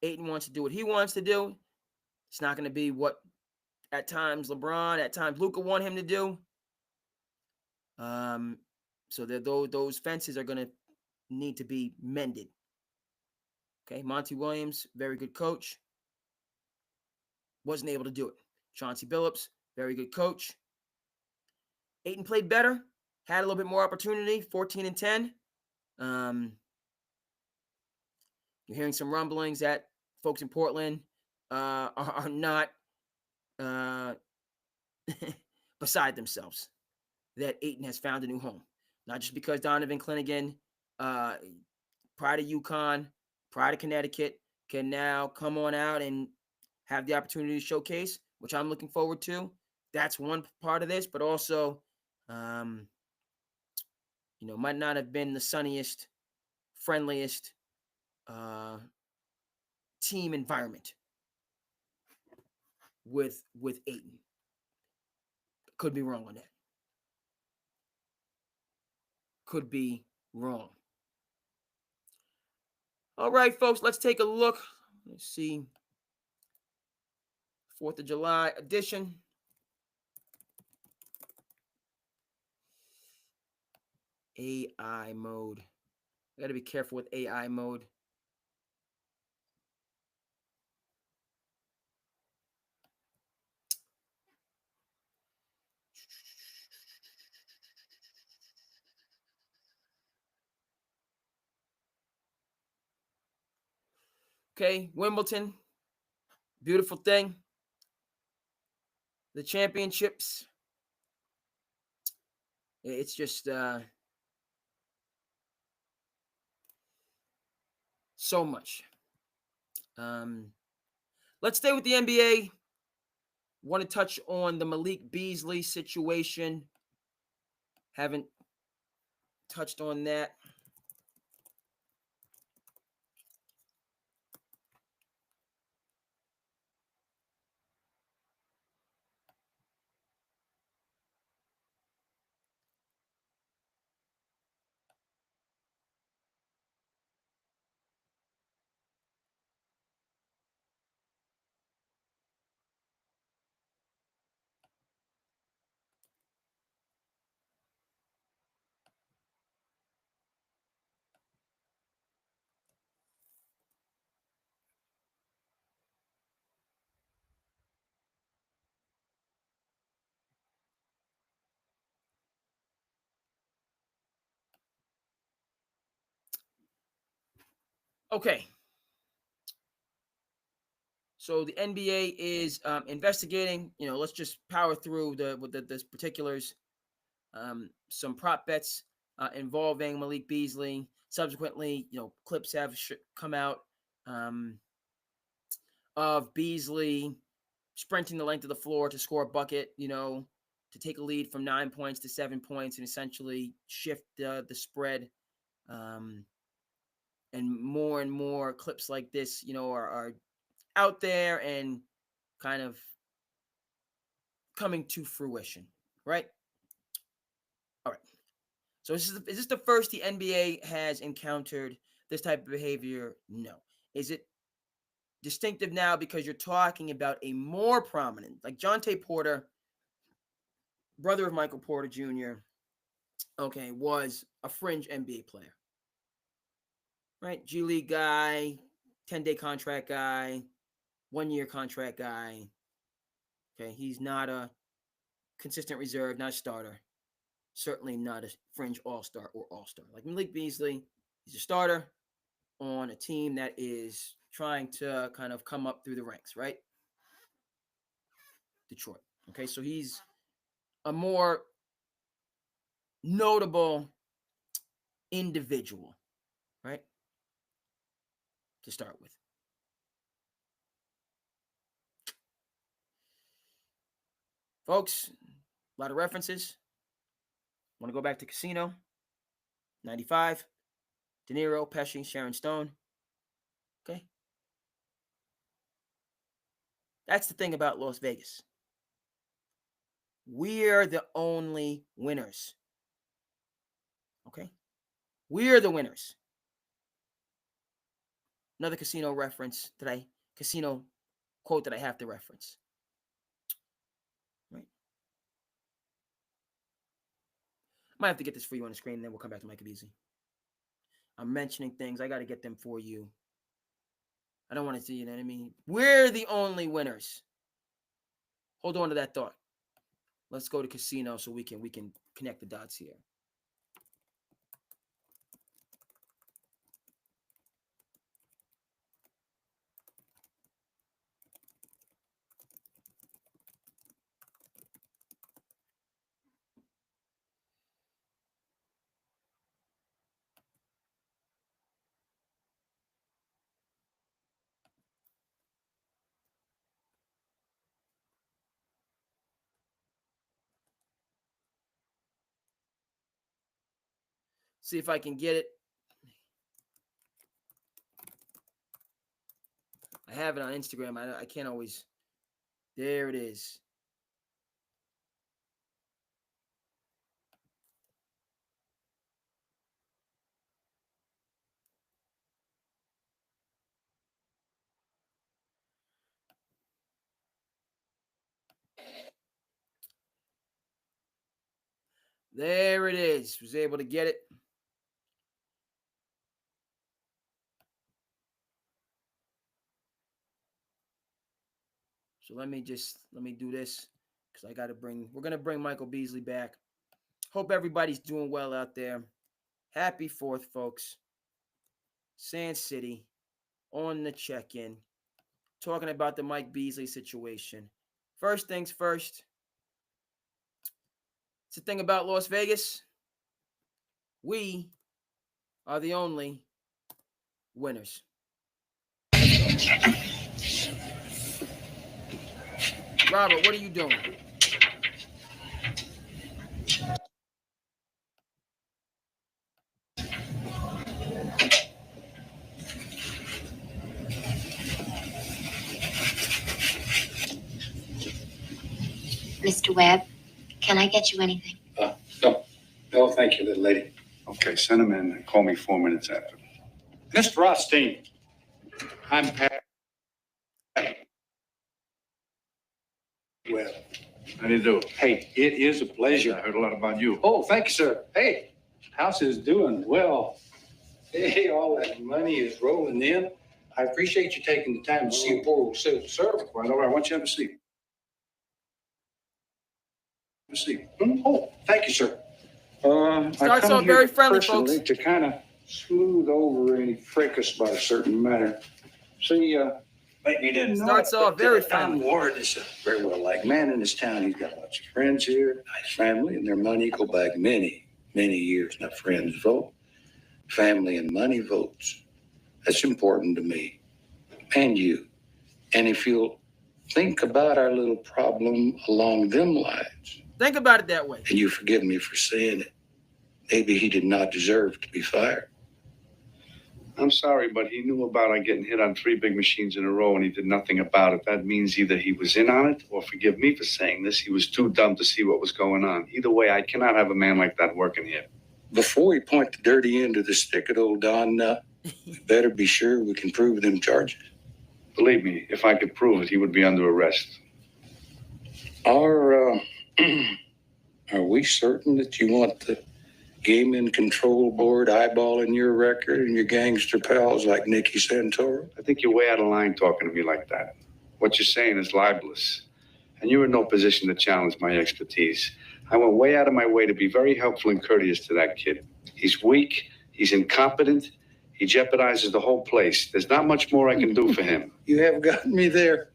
Ayton wants to do what he wants to do. It's not going to be what at times LeBron, at times Luka want him to do. So those fences are going to need to be mended. Okay, Monty Williams, very good coach. Wasn't able to do it. Chauncey Billups, very good coach. Ayton played better, had a little bit more opportunity, 14 and 10. You're hearing some rumblings that folks in Portland are not beside themselves that Ayton has found a new home. Not just because Donovan Clingan, prior to UConn, prior to Connecticut, can now come on out and have the opportunity to showcase, which I'm looking forward to. That's one part of this, but also, might not have been the sunniest, friendliest team environment with Ayton. Could be wrong on that. Could be wrong. All right, folks, let's take a look. Let's see. 4th of July edition. AI mode. I got to be careful with AI mode. Okay, Wimbledon. Beautiful thing. The championships. It's just so much. Let's stay with the NBA. Want to touch on the Malik Beasley situation. Haven't touched on that. Okay. So the NBA is investigating. Let's just power through the particulars. Some prop bets involving Malik Beasley. Subsequently, clips have come out of Beasley sprinting the length of the floor to score a bucket. To take a lead from 9 points to 7 points and essentially shift the spread. And more clips like this, are out there and kind of coming to fruition, right? All right. So is this the first the NBA has encountered this type of behavior? No. Is it distinctive now because you're talking about a more prominent, like Jonte Porter, brother of Michael Porter Jr., okay, was a fringe NBA player, right? G League guy, 10-day contract guy, 1-year contract guy. Okay, he's not a consistent reserve, not a starter. Certainly not a fringe all-star or all-star. Like Malik Beasley, he's a starter on a team that is trying to kind of come up through the ranks, right? Detroit. Okay, so he's a more notable individual, right? To start with. Folks, a lot of references. Want to go back to Casino, 95, De Niro, Pesci, Sharon Stone. Okay. That's the thing about Las Vegas. We're the only winners. Okay. We're the winners. Another Casino reference Casino quote that I have to reference. Right. Might have to get this for you on the screen, and then we'll come back to Mike Beasley. I'm mentioning things. I got to get them for you. I don't want to see, you know what I mean? We're the only winners. Hold on to that thought. Let's go to Casino so we can connect the dots here. See if I can get it. I have it on Instagram. I can't always. There it is. There it is. Was able to get it. So let me do this because we're going to bring Michael Beasley back. Hope everybody's doing well out there. Happy 4th, folks. SandCity on the check-in. Talking about the Mike Beasley situation. First things first. It's the thing about Las Vegas. We are the only winners. Robert, what are you doing? Mr. Webb, can I get you anything? No, thank you, little lady. Okay, send him in and call me 4 minutes after. Mr. Rothstein, I'm Pat. Well, How do you do? Hey, it is a pleasure. I heard a lot about you. Oh, thank you, sir. Hey, house is doing well. Hey, all that money is rolling in. I appreciate you taking the time to see a poor old civil servant. All right, why don't you have a seat? Have a seat. Oh, thank you, sir. Starts off very friendly, folks. To kind of smooth over any fracas about a certain matter. See, maybe you didn't know. Starts off very friendly. Don Ward is a very well liked man in this town. He's got lots of friends here, nice family, and their money go back many, many years. Now, friends vote, family and money votes. That's important to me and you. And if you'll think about our little problem along them lines, Think about it that way. and you forgive me for saying it, maybe he did not deserve to be fired. I'm sorry, but he knew about getting hit on 3 big machines in a row and he did nothing about it. That means either he was in on it, or forgive me for saying this, he was too dumb to see what was going on. Either way, I cannot have a man like that working here. Before we point the dirty end of the stick at old Don Nut, we better be sure we can prove them charges. Believe me, if I could prove it, he would be under arrest. Are we certain that you want the Gaming Control Board eyeballing your record and your gangster pals like Nicky Santoro? I think you're way out of line talking to me like that. What you're saying is libelous, and you're in no position to challenge my expertise. I went way out of my way to be very helpful and courteous to that kid. He's weak, he's incompetent, he jeopardizes the whole place. There's not much more I can do for him. You have gotten me there.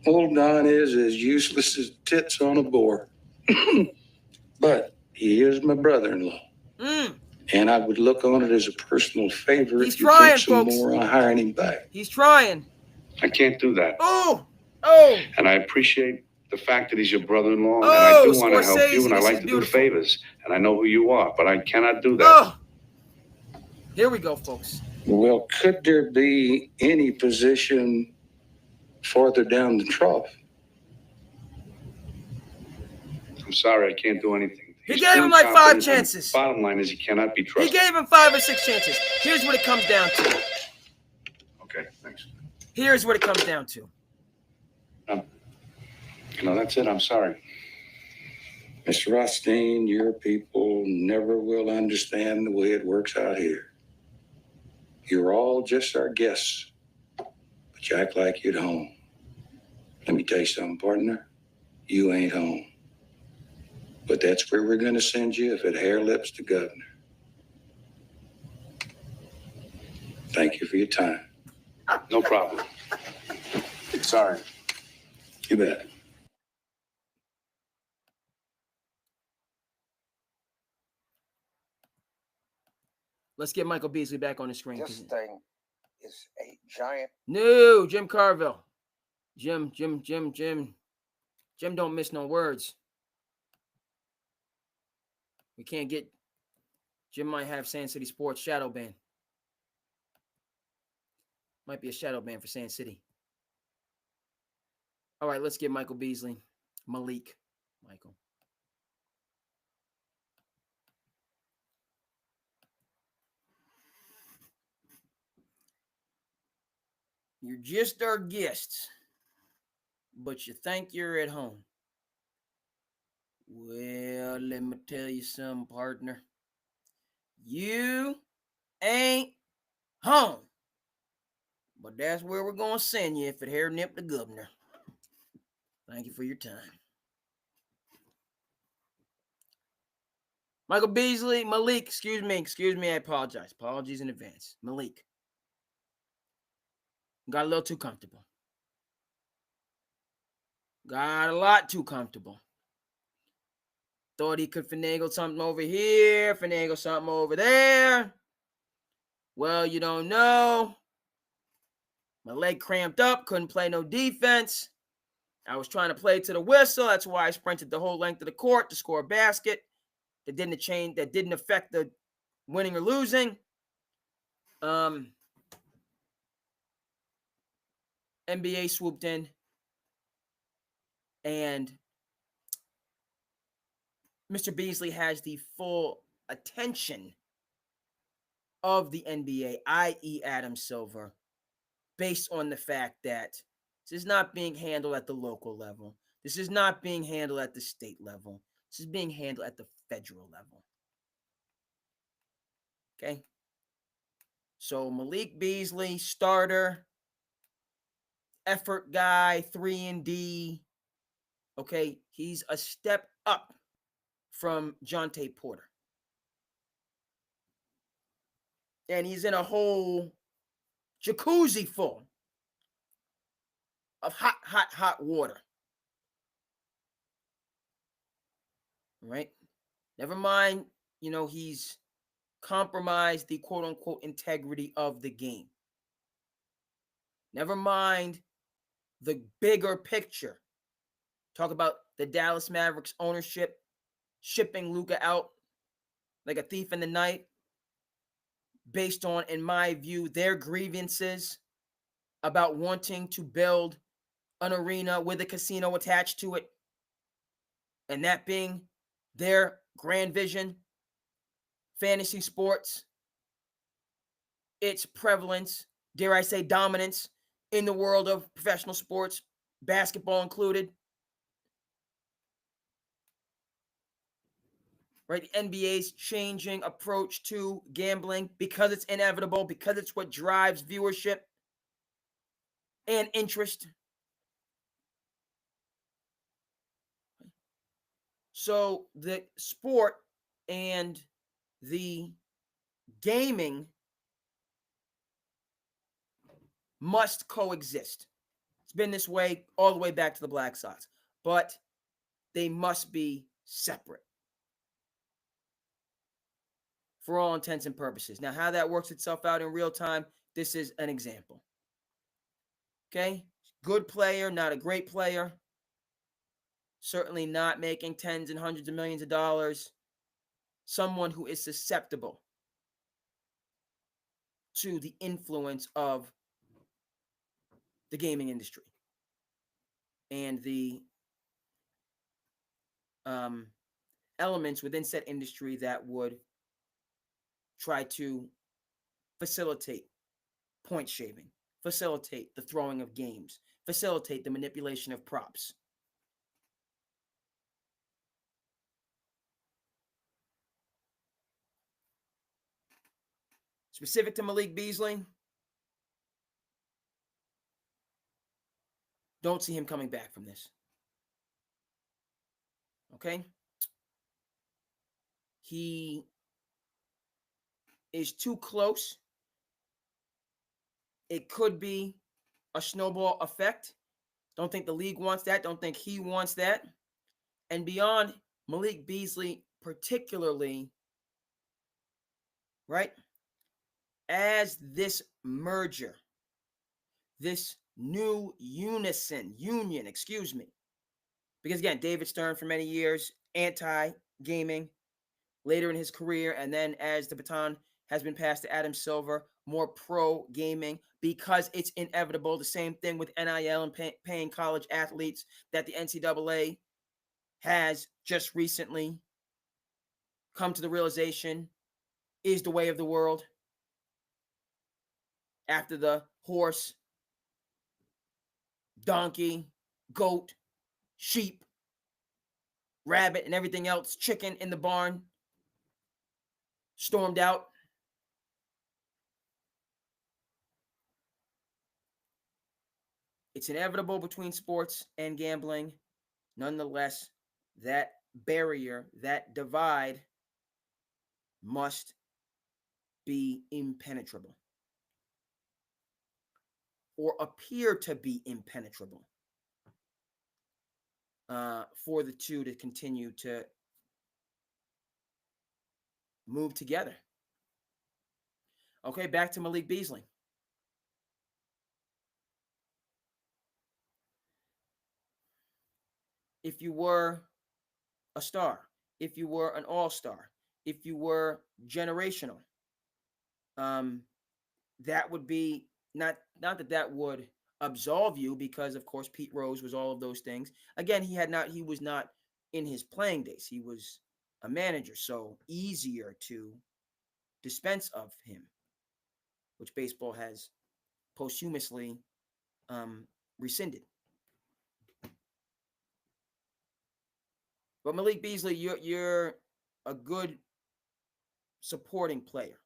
Old Don is as useless as tits on a boar. But he is my brother-in-law. And I would look on it as a personal favor He's if you trying, think some folks. more on hiring him back. He's trying. I can't do that. Oh. And I appreciate the fact that he's your brother-in-law, and Oh, I do want to help Scorsese, you, and I this like is to beautiful. do favors, and I know who you are, but I cannot do that. Oh. Here we go, folks. Well, could there be any position farther down the trough? I'm sorry, I can't do anything. He He's gave too him like 5 incompetent, and chances. Bottom line is he cannot be He trusted. gave him 5 or 6 chances. Here's what it comes down to. Okay, thanks. Here's what it comes down to. That's it. I'm sorry. Mr. Rothstein, your people never will understand the way it works out here. You're all just our guests, but you act like you're at home. Let me tell you something, partner. You ain't home. But that's where we're going to send you if it hair lips the governor. Thank you for your time. No problem. Sorry. You bet. Let's get Michael Beasley back on the screen. This thing is a giant. No, Jim Carville. Jim don't miss no words. We can't get Jim might have SandCity Sports shadow ban. Might be a shadow ban for SandCity. All right, let's get Michael Beasley. Malik. Michael. You're just our guests, but you think you're at home. Well, let me tell you something, partner. You ain't home. But that's where we're going to send you if it hair nip the governor. Thank you for your time. Michael Beasley, Malik, excuse me, I apologize. Apologies in advance. Malik. Got a little too comfortable. Got a lot too comfortable. Thought he could finagle something over here, finagle something over there. Well, you don't know. My leg cramped up, couldn't play no defense. I was trying to play to the whistle. That's why I sprinted the whole length of the court to score a basket. That didn't affect the winning or losing. NBA swooped in, and Mr. Beasley has the full attention of the NBA, i.e. Adam Silver, based on the fact that this is not being handled at the local level. This is not being handled at the state level. This is being handled at the federal level. Okay? So Malik Beasley, starter, effort guy, 3-and-D. Okay? He's a step up from Jonte Porter. And he's in a whole jacuzzi full of hot water. Right? Never mind, he's compromised the quote-unquote integrity of the game. Never mind the bigger picture. Talk about the Dallas Mavericks ownership shipping Luka out like a thief in the night based on, in my view, their grievances about wanting to build an arena with a casino attached to it, and that being their grand vision. Fantasy sports, its prevalence, dare I say dominance, in the world of professional sports, basketball included. Right? The NBA's changing approach to gambling because it's inevitable, because it's what drives viewership and interest. So the sport and the gaming must coexist. It's been this way all the way back to the Black Sox, but they must be separate for all intents and purposes. Now, how that works itself out in real time, this is an example. Okay? Good player, not a great player. Certainly not making tens and hundreds of millions of dollars. Someone who is susceptible to the influence of the gaming industry and the elements within said industry that would try to facilitate point shaving, facilitate the throwing of games, facilitate the manipulation of props. Specific to Malik Beasley, don't see him coming back from this. Okay? He is too close. It could be a snowball effect. Don't think the league wants that. Don't think he wants that. And beyond Malik Beasley particularly, right? As this merger, this new union, because again, David Stern for many years, anti-gaming, later in his career, and then as the baton has been passed to Adam Silver, more pro gaming, because it's inevitable. The same thing with NIL and paying college athletes that the NCAA has just recently come to the realization is the way of the world after the horse, donkey, goat, sheep, rabbit, and everything else, chicken in the barn, stormed out. It's inevitable between sports and gambling. Nonetheless, that barrier, that divide must be impenetrable or appear to be impenetrable for the two to continue to move together. Okay, back to Malik Beasley. If you were a star, if you were an all-star, if you were generational, that would be not that would absolve you, because of course Pete Rose was all of those things. Again, he was not in his playing days. He was a manager, so easier to dispense of him, which baseball has posthumously rescinded. But Malik Beasley, you're a good supporting player,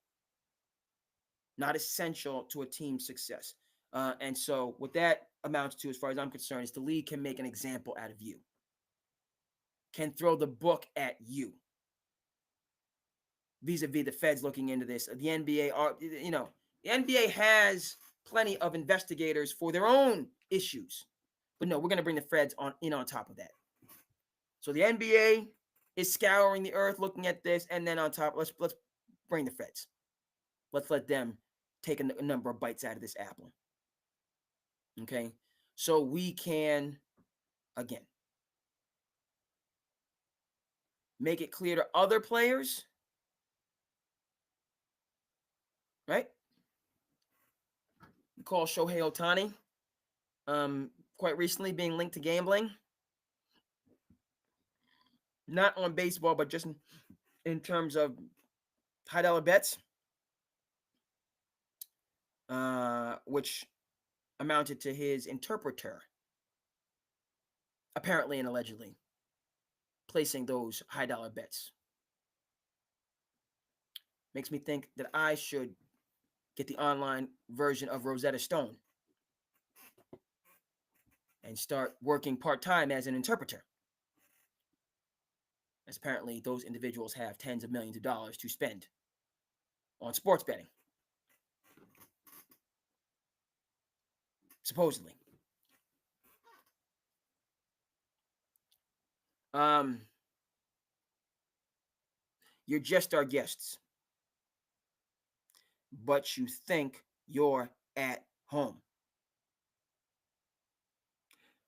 not essential to a team's success. And so what that amounts to, as far as I'm concerned, is the league can make an example out of you, can throw the book at you, vis-a-vis the feds looking into this. The NBA the NBA has plenty of investigators for their own issues, but no, we're going to bring the feds on top of that. So the NBA is scouring the earth looking at this, and then on top, let's bring the feds. Let's let them take a number of bites out of this apple. Okay, so we can, again, make it clear to other players, right? We call Shohei Ohtani, quite recently being linked to gambling. Not on baseball, but just in terms of high dollar bets, which amounted to his interpreter, apparently and allegedly, placing those high dollar bets. Makes me think that I should get the online version of Rosetta Stone and start working part-time as an interpreter, as apparently those individuals have tens of millions of dollars to spend on sports betting, supposedly. You're just our guests, but you think you're at home.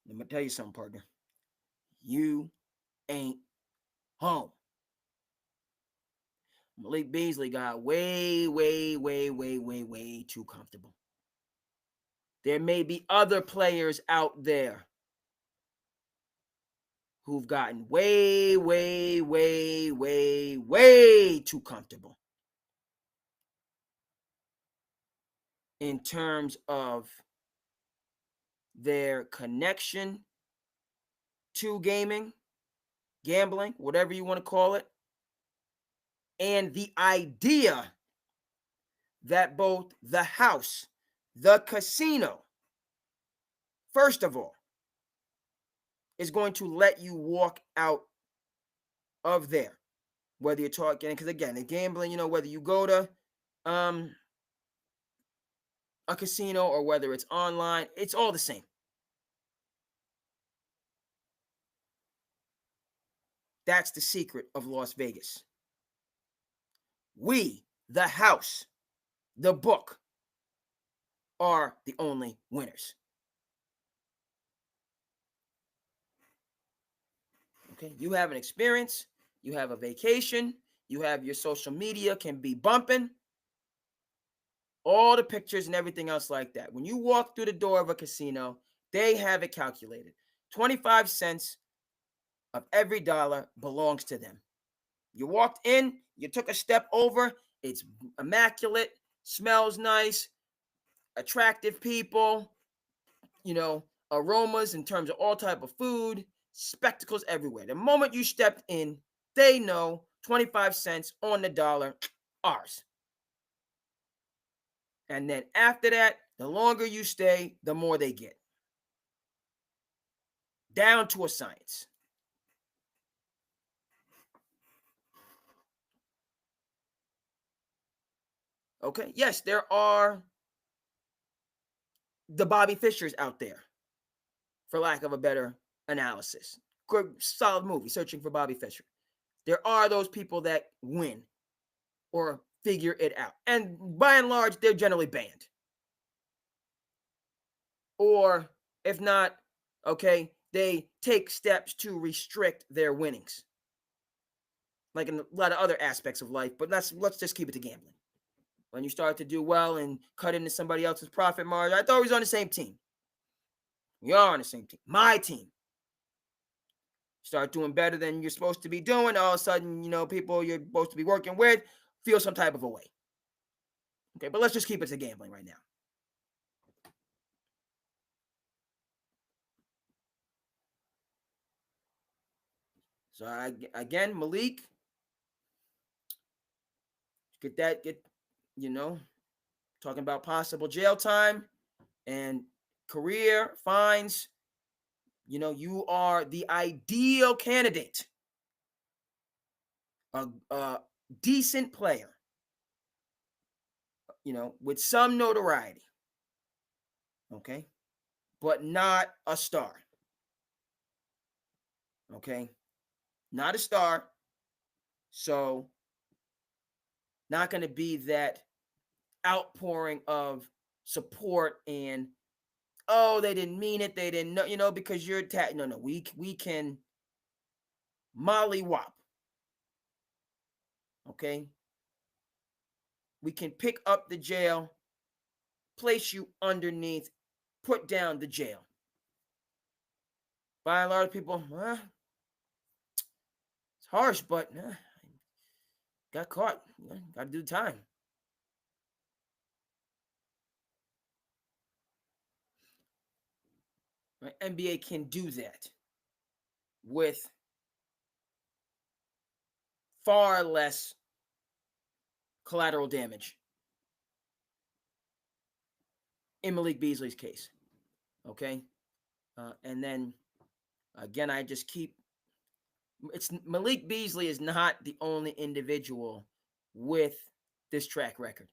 Let me tell you something, partner. You ain't home. Malik Beasley got way too comfortable. There may be other players out there who've gotten way too comfortable in terms of their connection to gambling, whatever you want to call it, and the idea that both the house, the casino, first of all, is going to let you walk out of there. Whether you're talking, because again, the gambling, whether you go to a casino or whether it's online, it's all the same. That's the secret of Las Vegas. We, the house, the book, are the only winners. Okay, you have an experience, you have a vacation, You have your social media can be bumping, all the pictures and everything else like that. When you walk through the door of a casino, they have it calculated. 25 cents of every dollar belongs to them. You walked in, you took a step over, it's immaculate, smells nice, attractive people, aromas in terms of all type of food, spectacles everywhere. The moment you stepped in, they know 25 cents on the dollar, ours. And then after that, the longer you stay, the more they get. Down to a science. Okay, yes, there are the Bobby Fishers out there, for lack of a better analysis. Good, solid movie, Searching for Bobby Fischer. There are those people that win or figure it out. And by and large, they're generally banned. Or if not, okay, they take steps to restrict their winnings. Like in a lot of other aspects of life, but let's just keep it to gambling. When you start to do well and cut into somebody else's profit margin, I thought we was on the same team. We are on the same team. My team. Start doing better than you're supposed to be doing. All of a sudden, people you're supposed to be working with feel some type of a way. Okay, but let's just keep it to gambling right now. So again, Malik, talking about possible jail time and career fines. You are the ideal candidate, a decent player, with some notoriety. Okay, but not a star. Okay, not a star. So, not going to be that outpouring of support and, oh, they didn't mean it, they didn't know, because you're no, we can mollywop. Okay, we can pick up the jail, place you underneath, put down the jail. By and large, people, it's harsh, but got caught. Got to do time. Right? NBA can do that with far less collateral damage. In Malik Beasley's case. Okay? And then, again, Malik Beasley is not the only individual with this track record.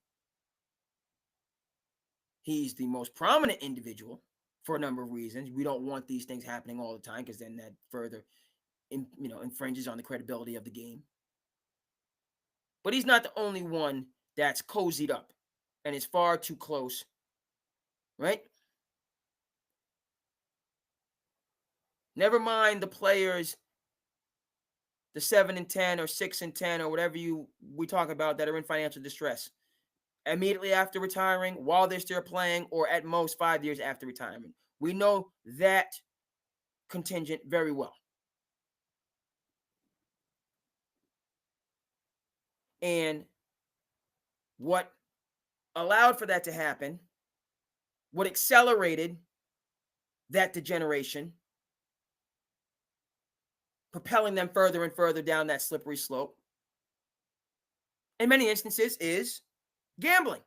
He's the most prominent individual for a number of reasons. We don't want these things happening all the time because then that further, infringes on the credibility of the game. But he's not the only one that's cozied up and is far too close, right? Never mind the players, the 7-10 or 6-10 or whatever we talk about that are in financial distress immediately after retiring, while they're still playing, or at most 5 years after retirement. We know that contingent very well. And what allowed for that to happen, what accelerated that degeneration, propelling them further and further down that slippery slope, in many instances, is gambling.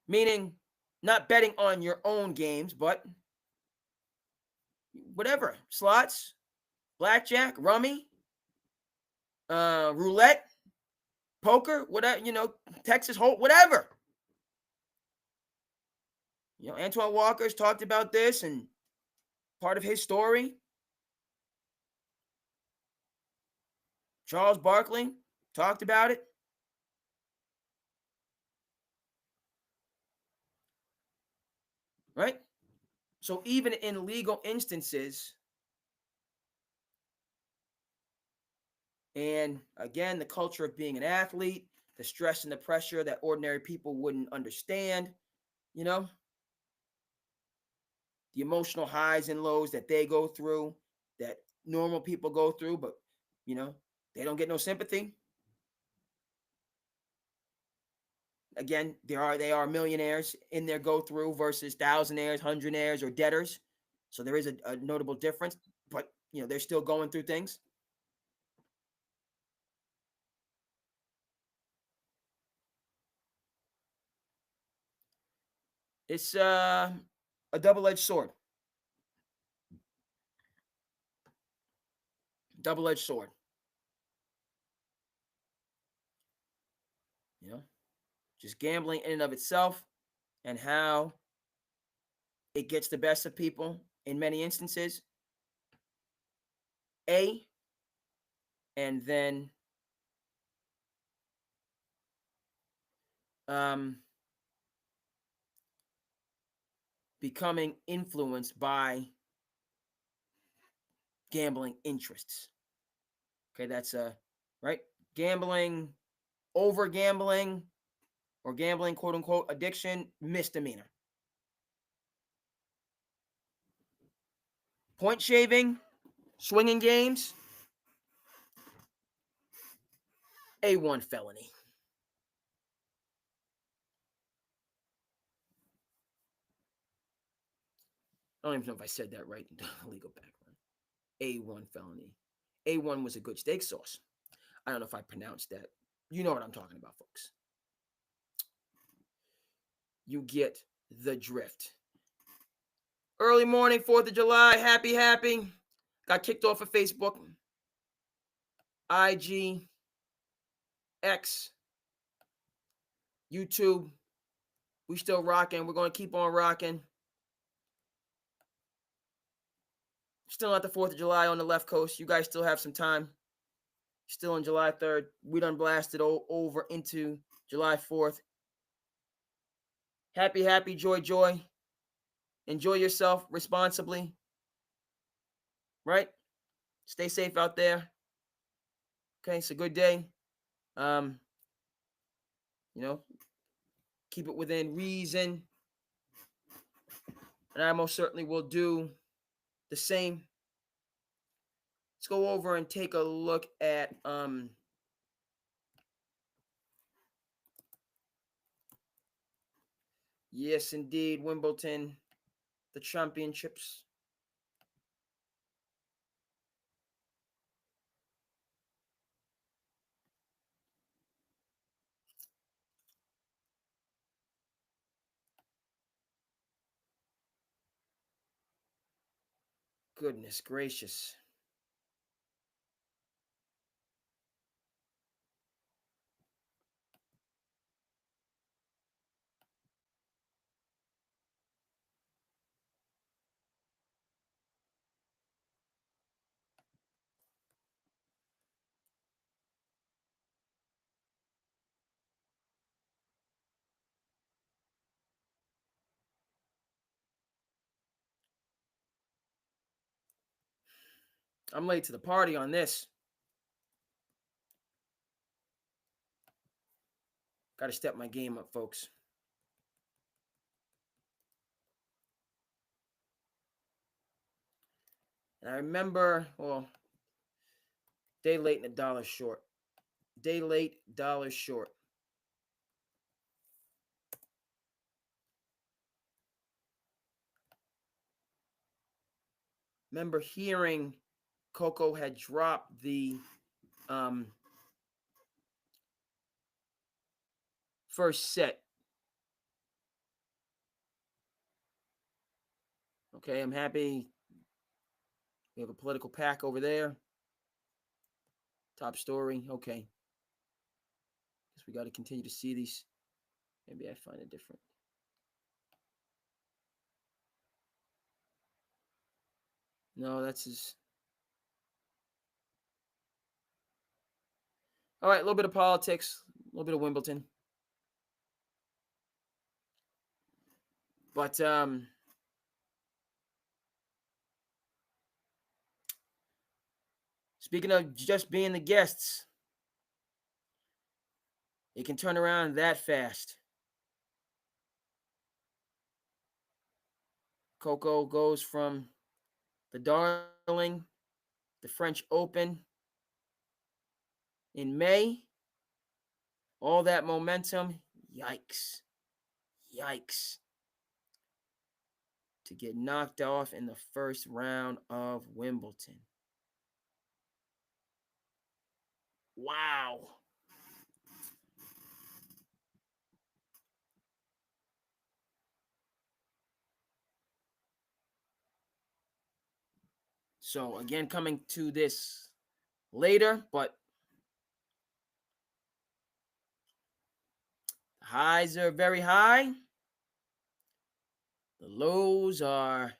Meaning not betting on your own games, but whatever. Slots, blackjack, rummy, roulette, poker, whatever, Texas Hold'em, whatever. Antoine Walker's talked about this and part of his story. Charles Barkley talked about it. Right? So even in legal instances, And again, the culture of being an athlete, the stress and the pressure that ordinary people wouldn't understand, you know, the emotional highs and lows that they go through, that normal people go through, but, you know, they don't get no sympathy. Again, they are millionaires in their go through versus thousandaires, hundredaires, or debtors. So there is a notable difference, but you know, they're still going through things. It's a double-edged sword. Double-edged sword. You know, just gambling in and of itself and how it gets the best of people in many instances. And then becoming influenced by gambling interests. Okay, that's right. Gambling, over gambling, or gambling, quote unquote, addiction, misdemeanor. Point shaving, swinging games, A1 felony. I don't even know if I said that right in the legal background. A1 felony. A1 was a good steak sauce. I don't know if I pronounced that. You know what I'm talking about, folks. You get the drift. Early morning, 4th of July. Happy. Got kicked off of Facebook, IG, X, YouTube. We still rocking. We're going to keep on rocking. Still not the 4th of July on the left coast. You guys still have some time. Still on July 3rd. We done blasted over into July 4th. Happy, joy. Enjoy yourself responsibly. Right? Stay safe out there. Okay, it's a good day. You know, keep it within reason. And I most certainly will do the same. Let's go over and take a look at yes, indeed, Wimbledon, the championships. Goodness gracious. I'm late to the party on this. Got to step my game up, folks. And I remember, well, day late and $1 short. Day late, $1 short. Remember hearing Coco had dropped the first set. Okay, I'm happy. We have a political pack over there. Top story. Okay. Guess we got to continue to see these. Maybe I find it different. No, that's his. All right, a little bit of politics, a little bit of Wimbledon. But Speaking of just being the guests, it can turn around that fast. Coco goes from the Darling, the French Open in May. All that momentum, yikes. To get knocked off in the first round of Wimbledon. Wow. So again, coming to this later, but the highs are very high. The lows are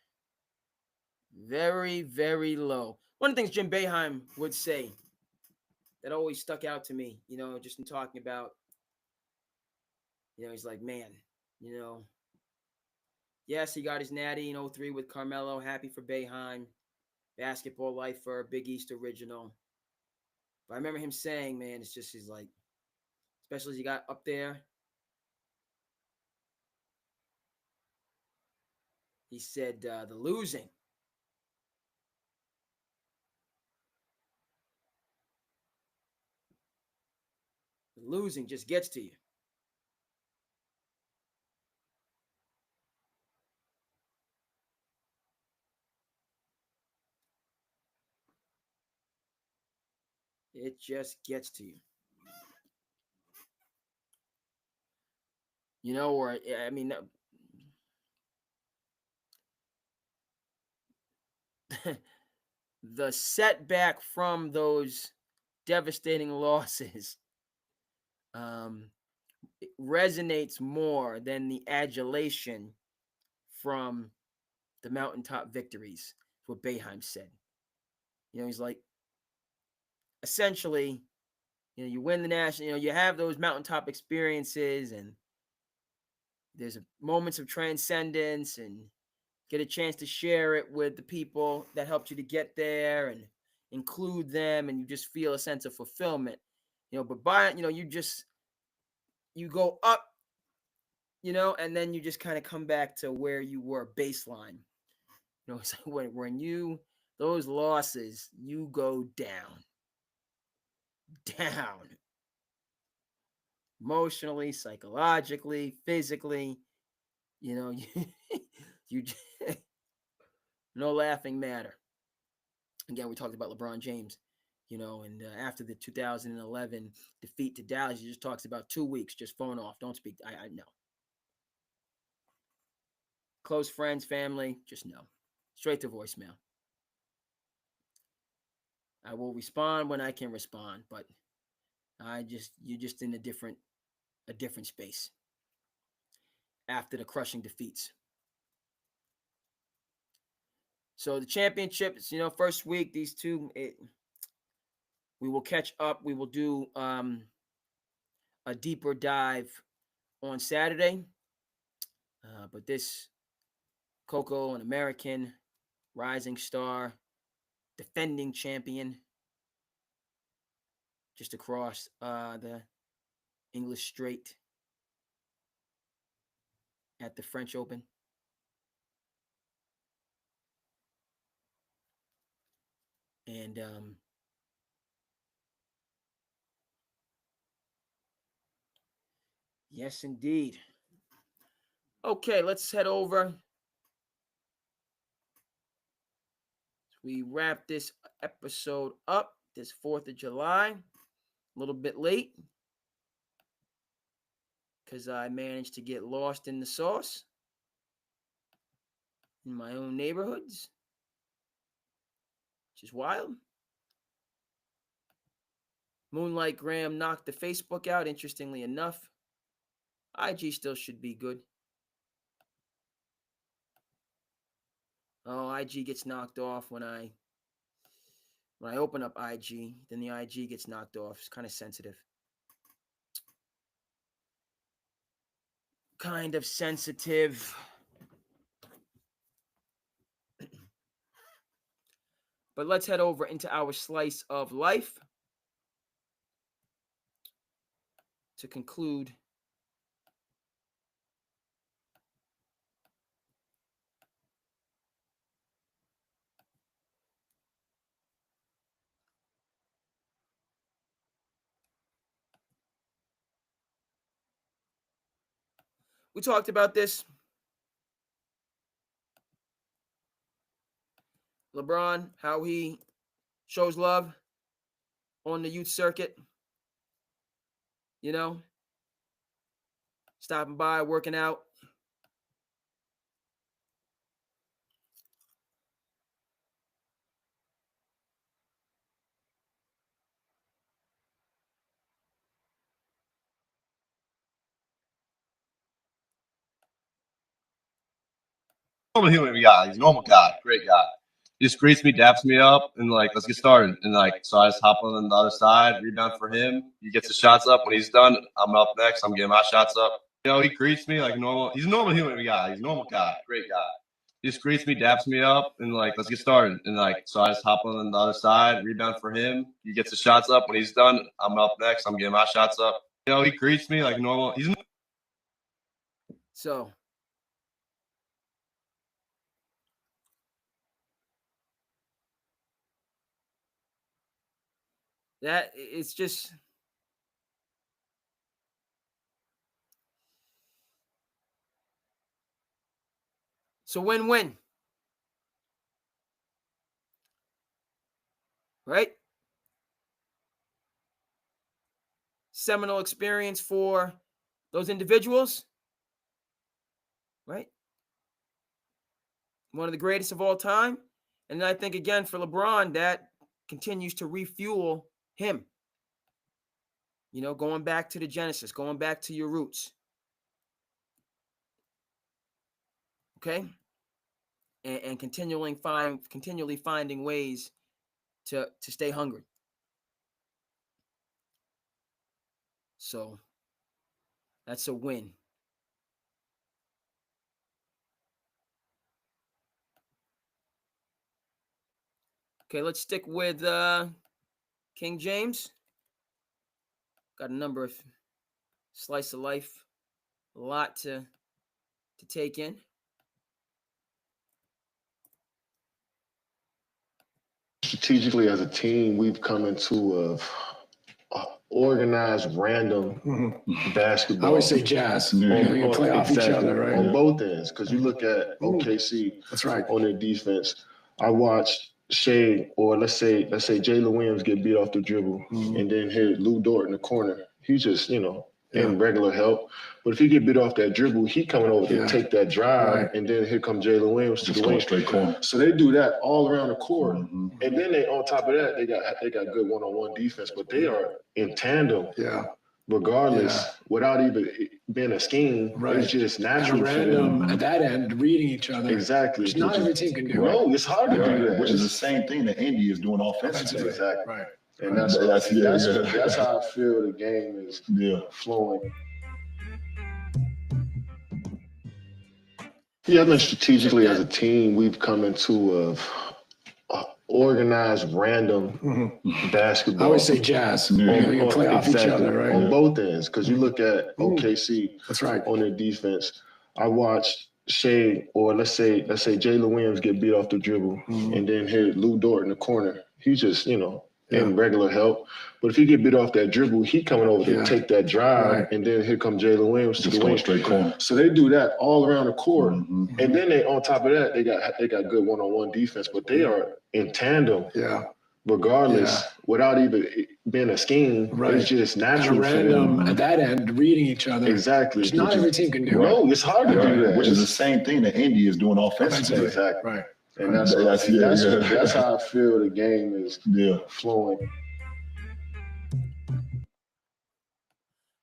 very, very low. One of the things Jim Boeheim would say that always stuck out to me, just in talking about, he's like, man, yes, he got his natty in 03 with Carmelo. Happy for Boeheim. Basketball life for a Big East original. But I remember him saying, man, he's like, especially as he got up there. He said the losing just gets to you. It just gets to you. Or I mean, the setback from those devastating losses it resonates more than the adulation from the mountaintop victories. What Boeheim said. He's like, essentially, you win the national. You have those mountaintop experiences, and there's moments of transcendence, and get a chance to share it with the people that helped you to get there, and include them, and you just feel a sense of fulfillment. But by you go up, and then you just kind of come back to where you were baseline. It's like when those losses, you go down, emotionally, psychologically, physically, you no laughing matter. Again, we talked about LeBron James, and after the 2011 defeat to Dallas, he just talks about 2 weeks, just phone off, don't speak. I know. Close friends, family, just no. Straight to voicemail. I will respond when I can respond, but you're just in a different space after the crushing defeats. So the championships, first week, these two, we will catch up. We will do a deeper dive on Saturday. But this Coco, an American rising star, defending champion, just across the English Strait at the French Open. And yes, indeed. Okay, let's head over. We wrap this episode up this 4th of July. A little bit late because I managed to get lost in the sauce in my own neighborhoods, which is wild. Moonlight Graham knocked the Facebook out, interestingly enough. IG still should be good. Oh, IG gets knocked off when I open up IG, then the IG gets knocked off. It's kind of sensitive. But let's head over into our slice of life to conclude we talked about this. LeBron, how he shows love on the youth circuit, you know, stopping by, working out. Normal human guy. He's a normal guy, great guy. He just greets me, daps me up, and like, let's get started. And like, so I just hop on the other side, rebound for him. He gets his shots up. When he's done, I'm up next. I'm getting my shots up. You know, he greets me like normal. He's a normal human guy. He's a normal guy, great guy. He just greets me, daps me up, and like, let's get started. And like, so I just hop on the other side, rebound for him. He gets his shots up. When he's done, I'm up next. I'm getting my shots up. You know, he greets me like normal. So that it's just it's a win-win. Right? Seminal experience for those individuals. Right? One of the greatest of all time. And I think, again, for LeBron, that continues to refuel him. You know, going back to the genesis, going back to your roots. Okay? And continually finding ways to stay hungry. So that's a win. Okay, let's stick with King James. Got a number of slice of life, a lot to take in. Strategically, as a team, we've come into a organized, random basketball. I always say jazz. On, play off each other, right? on both ends, because you look at OKC That's right. on their defense. I watched Shea, or let's say Jalen Williams get beat off the dribble, and then hit Lou Dort in the corner. He's just, in regular help. But if he get beat off that dribble, he coming over to take that drive, and then here come Jalen Williams to the wing. Straight corner. So they do that all around the court, and then they on top of that they got good one-on-one defense, but they are in tandem. Yeah. Regardless, without even being a scheme, it's just natural for them. Random at that end, reading each other. Exactly. Which not every team can do. No, it's hard to do that. Which is the same thing that Indy is doing offensively. Exactly. Right. And that's how I feel the game is flowing. Yeah, I think strategically as a team, we've come into a organized, random basketball. I always say jazz. Play off each other, right? On both ends, because you look at OKC That's right. on their defense. I watched Shea, or let's say Jalen Williams get beat off the dribble, and then hit Lou Dort in the corner. He's just, in regular help. But if he get beat off that dribble, he coming over to take that drive, and then here come Jalen Williams to the wing. Straight corner. So they do that all around the court, and then they on top of that they got good one-on-one defense, but they are in tandem. Yeah. Regardless, without even being a scheme, it's just natural for Random them. at that end, reading each other. Exactly. Which not every team can do. No, it's hard to do that. Which is the same thing that Indy is doing offensively. Exactly. Right. And that's how I feel the game is flowing.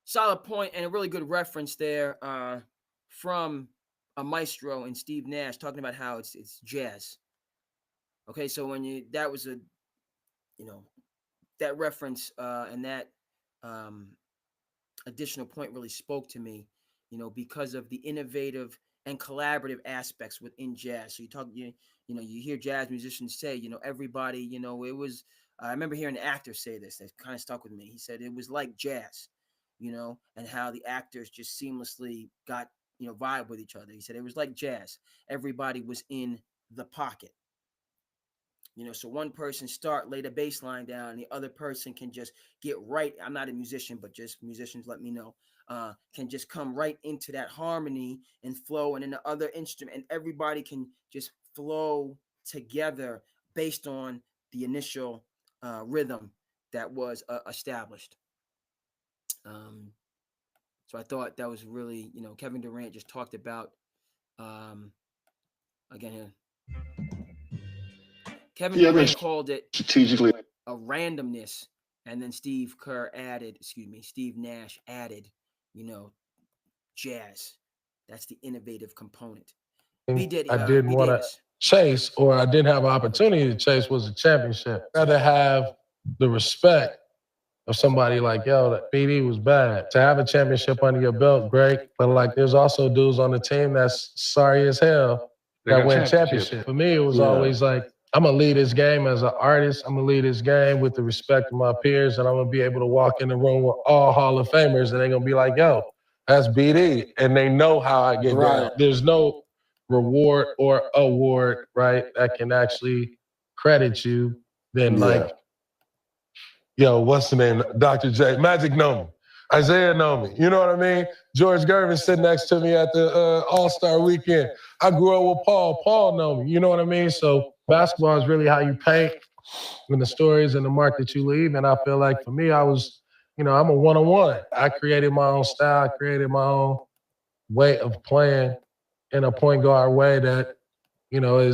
Solid point and a really good reference there from a maestro and Steve Nash talking about how it's jazz. Okay, so when that was that reference and that additional point really spoke to me, because of the innovative and collaborative aspects within jazz. So you you know, you hear jazz musicians say, you know, everybody, you know, it was, I remember hearing an actor say this that kind of stuck with me. He said it was like jazz, you know, and how the actors just seamlessly got, you know, vibe with each other. He said it was like jazz. Everybody was in the pocket. You know, so one person lay the bass line down, and the other person can just get right. I'm not a musician, but just musicians let me know. Can just come right into that harmony and flow, and then the other instrument, and everybody can just flow together based on the initial rhythm that was established. So I thought that was really, you know, Kevin Durant just talked about again here. Kevin Durant called it strategically a randomness, and then Steve Nash added, you know, jazz. That's the innovative component. I didn't want to chase, or I didn't have an opportunity to chase, was a championship. I'd rather have the respect of somebody like, yo, that BD was bad. To have a championship under your belt, great. But like, there's also dudes on the team that's sorry as hell that win championship. For me, it was always like, I'm going to lead this game as an artist. I'm going to lead this game with the respect of my peers, and I'm going to be able to walk in the room with all Hall of Famers, and they're going to be like, yo, that's BD. And they know how I get down. There's no reward or award, right, that can actually credit you than like, yo, what's the name? Dr. J. Magic know me. Isaiah know me. You know what I mean? George Gervin sitting next to me at the All-Star weekend. I grew up with Paul. Paul know me. You know what I mean? So basketball is really how you paint and the stories and the mark that you leave. And I feel like for me, I was, you know, I'm a one-on-one. I created my own style. I created my own way of playing in a point guard way that, you know,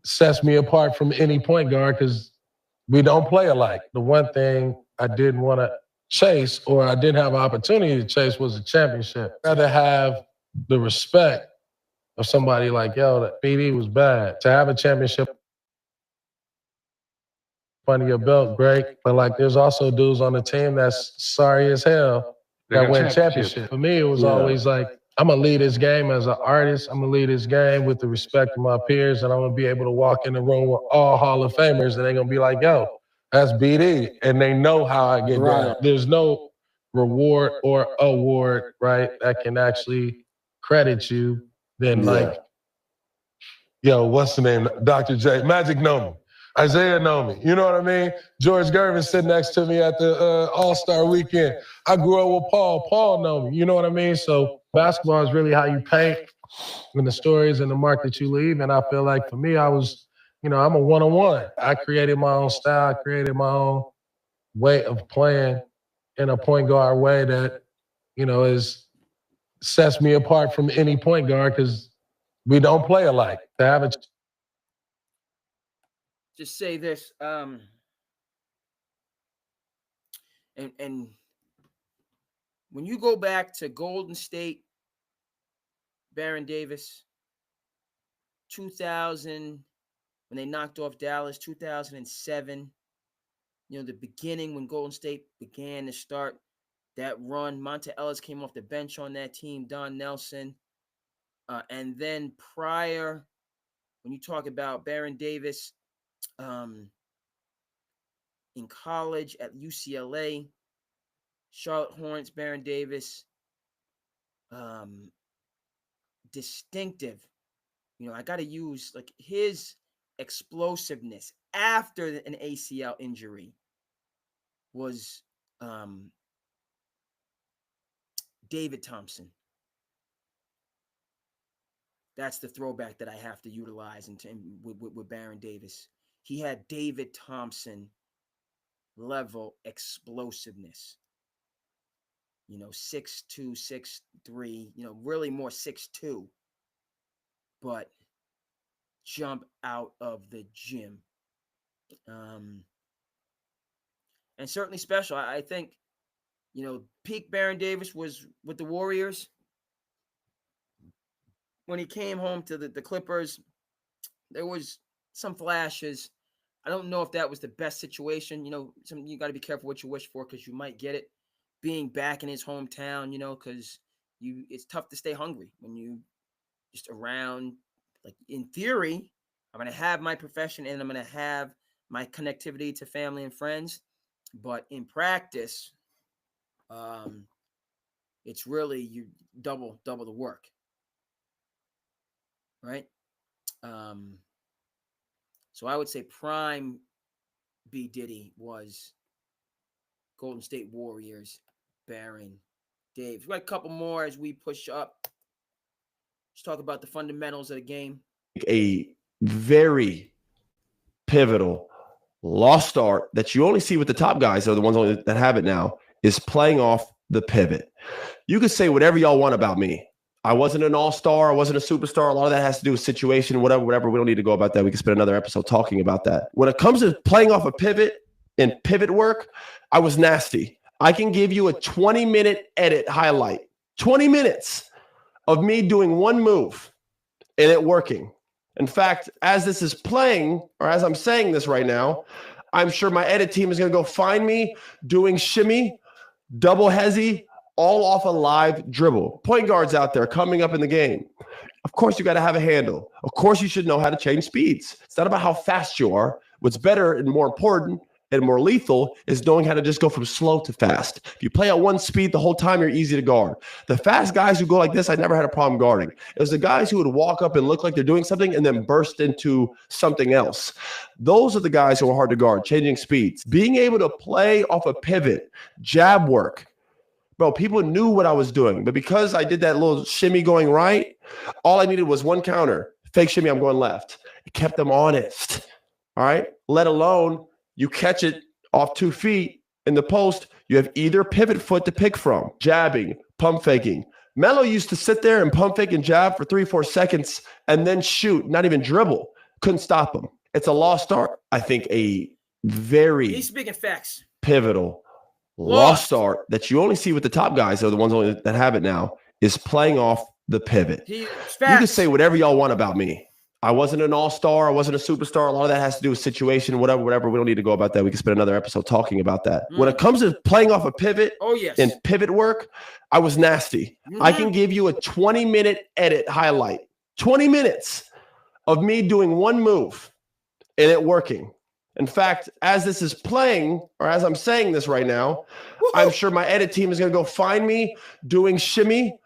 sets me apart from any point guard because we don't play alike. The one thing I didn't want to chase, or I didn't have an opportunity to chase, was a championship. I'd rather have the respect of somebody like, yo, that BD was bad. To have a championship under your belt, great. But like, there's also dudes on the team that's sorry as hell that win championship. For me, it was always like, I'm going to lead this game as an artist. I'm going to lead this game with the respect of my peers, and I'm going to be able to walk in the room with all Hall of Famers, and they're going to be like, yo, that's BD. And they know how I get down. There's no reward or award, right, that can actually credit you than like, yo, what's the name? Dr. J. Magic know me. Isaiah know me. You know what I mean? George Gervin sitting next to me at the All-Star weekend. I grew up with Paul. Paul know me. You know what I mean? So basketball is really how you paint and the stories and the mark that you leave. And I feel like for me, I was, you know, I'm a one-on-one. I created my own style. I created my own way of playing in a point guard way that, you know, sets me apart from any point guard because we don't play alike. To have a Just say this, and when you go back to Golden State, Baron Davis, 2000, when they knocked off Dallas, 2007, you know, the beginning when Golden State began to start that run. Monta Ellis came off the bench on that team, Don Nelson. And then prior, when you talk about Baron Davis, in college at UCLA, Charlotte Hornets, Baron Davis, distinctive. You know, I got to use like his explosiveness after an ACL injury was David Thompson. That's the throwback that I have to utilize with Baron Davis. He had David Thompson level explosiveness. You know, 6'2", 6'3", you know, really more 6'2", but jump out of the gym. And certainly special. I think, you know, peak Baron Davis was with the Warriors. When he came home to the Clippers, there was some flashes. I don't know if that was the best situation. You know, you got to be careful what you wish for because you might get it. Being back in his hometown, you know, because it's tough to stay hungry when you just around. Like in theory, I'm going to have my profession and I'm going to have my connectivity to family and friends. But in practice, it's really you double the work, right? So I would say prime B Diddy was Golden State Warriors, Baron, Dave. We got a couple more as we push up. Let's talk about the fundamentals of the game. A very pivotal lost art that you only see with the top guys, are the ones that have it now, is playing off the pivot. You could say whatever y'all want about me. I wasn't an all-star. I wasn't a superstar. A lot of that has to do with situation, whatever. We don't need to go about that. We can spend another episode talking about that. When it comes to playing off a pivot and pivot work, I was nasty. I can give you a 20-minute edit highlight, 20 minutes of me doing one move and it working. In fact, as this is playing, or as I'm saying this right now, I'm sure my edit team is going to go find me doing shimmy, double hezzy, all off a live dribble. Point guards out there coming up in the game. Of course, you got to have a handle. Of course, you should know how to change speeds. It's not about how fast you are. What's better and more important and more lethal is knowing how to just go from slow to fast. If you play at one speed the whole time, you're easy to guard. The fast guys who go like this, I never had a problem guarding. It was the guys who would walk up and look like they're doing something and then burst into something else. Those are the guys who are hard to guard, changing speeds. Being able to play off a pivot, jab work. Bro, people knew what I was doing, but because I did that little shimmy going right, all I needed was one counter. Fake shimmy, I'm going left. It kept them honest, all right? Let alone you catch it off 2 feet in the post, you have either pivot foot to pick from, jabbing, pump faking. Melo used to sit there and pump fake and jab for 3-4 seconds and then shoot, not even dribble. Couldn't stop him. It's a lost art. I think a very He's speaking facts. Pivotal lost art that you only see with the top guys, are the ones that have it now, is playing off the pivot. You can say whatever y'all want about me. I wasn't an all-star. I wasn't a superstar. A lot of that has to do with situation, whatever. We don't need to go about that. We can spend another episode talking about that. When it comes to playing off a pivot and pivot work, I was nasty. I can give you a 20-minute edit highlight, 20 minutes of me doing one move and it working. In fact, as this is playing, or as I'm saying this right now, I'm sure my edit team is going to go find me doing shimmy,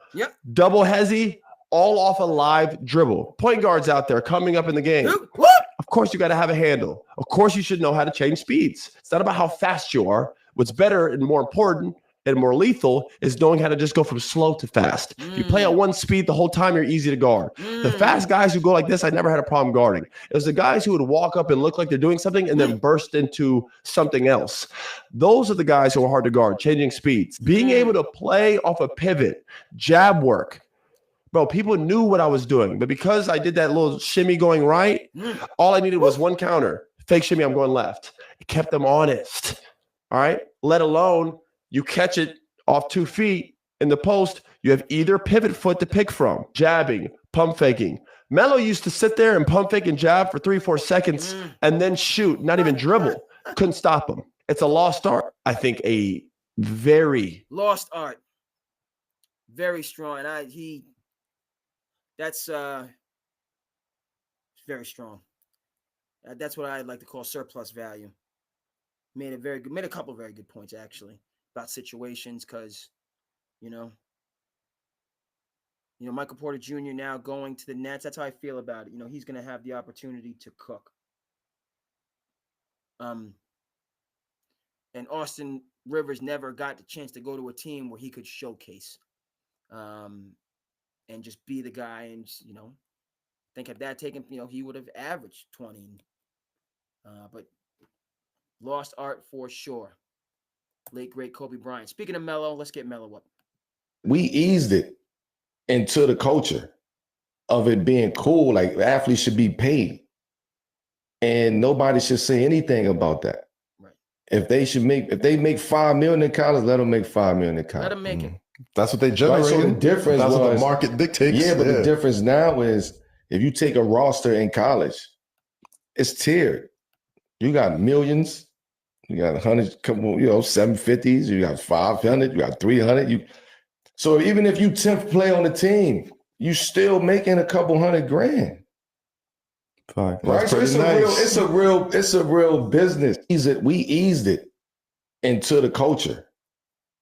double hezzy, all off a live dribble. Point guards out there coming up in the game. Of course, you got to have a handle. Of course, you should know how to change speeds. It's not about how fast you are. What's better and more important and more lethal is knowing how to just go from slow to fast. If you play at one speed the whole time, you're easy to guard. The fast guys who go like this, I never had a problem guarding. It was the guys who would walk up and look like they're doing something and then burst into something else. Those are the guys who are hard to guard, changing speeds. Being able to play off a pivot, jab work. Bro, people knew what I was doing, but because I did that little shimmy going right, all I needed was one counter. Fake shimmy, I'm going left. It kept them honest, all right? Let alone you catch it off 2 feet in the post, you have either pivot foot to pick from, jabbing, pump faking. Melo used to sit there and pump fake and jab for 3-4 seconds and then shoot, not even dribble. Couldn't stop him. It's a lost art. I think a very lost art. Very strong. And that's very strong. That's what I'd like to call surplus value. Made a couple of very good points actually about situations, because you know Michael Porter Jr. now going to the Nets. That's how I feel about it. He's going to have the opportunity to cook. And Austin Rivers never got the chance to go to a team where he could showcase. And just be the guy, and think if that taken, he would have averaged 20. But lost art for sure. Late great Kobe Bryant. Speaking of Melo, let's get Melo up. We eased it into the culture of it being cool. Like athletes should be paid, and nobody should say anything about that. Right. If they make $5 million in college, let them make $5 million in college. Let them make it. That's what they generate. Right, so the difference that's was, what the market dictates. Yeah, but the difference now is if you take a roster in college, it's tiered. You got millions, you got 100, 750s, you got 500, you got 300. So even if you 10th play on the team, you still making a couple $100,000. Right? So it's a real business. We eased it into the culture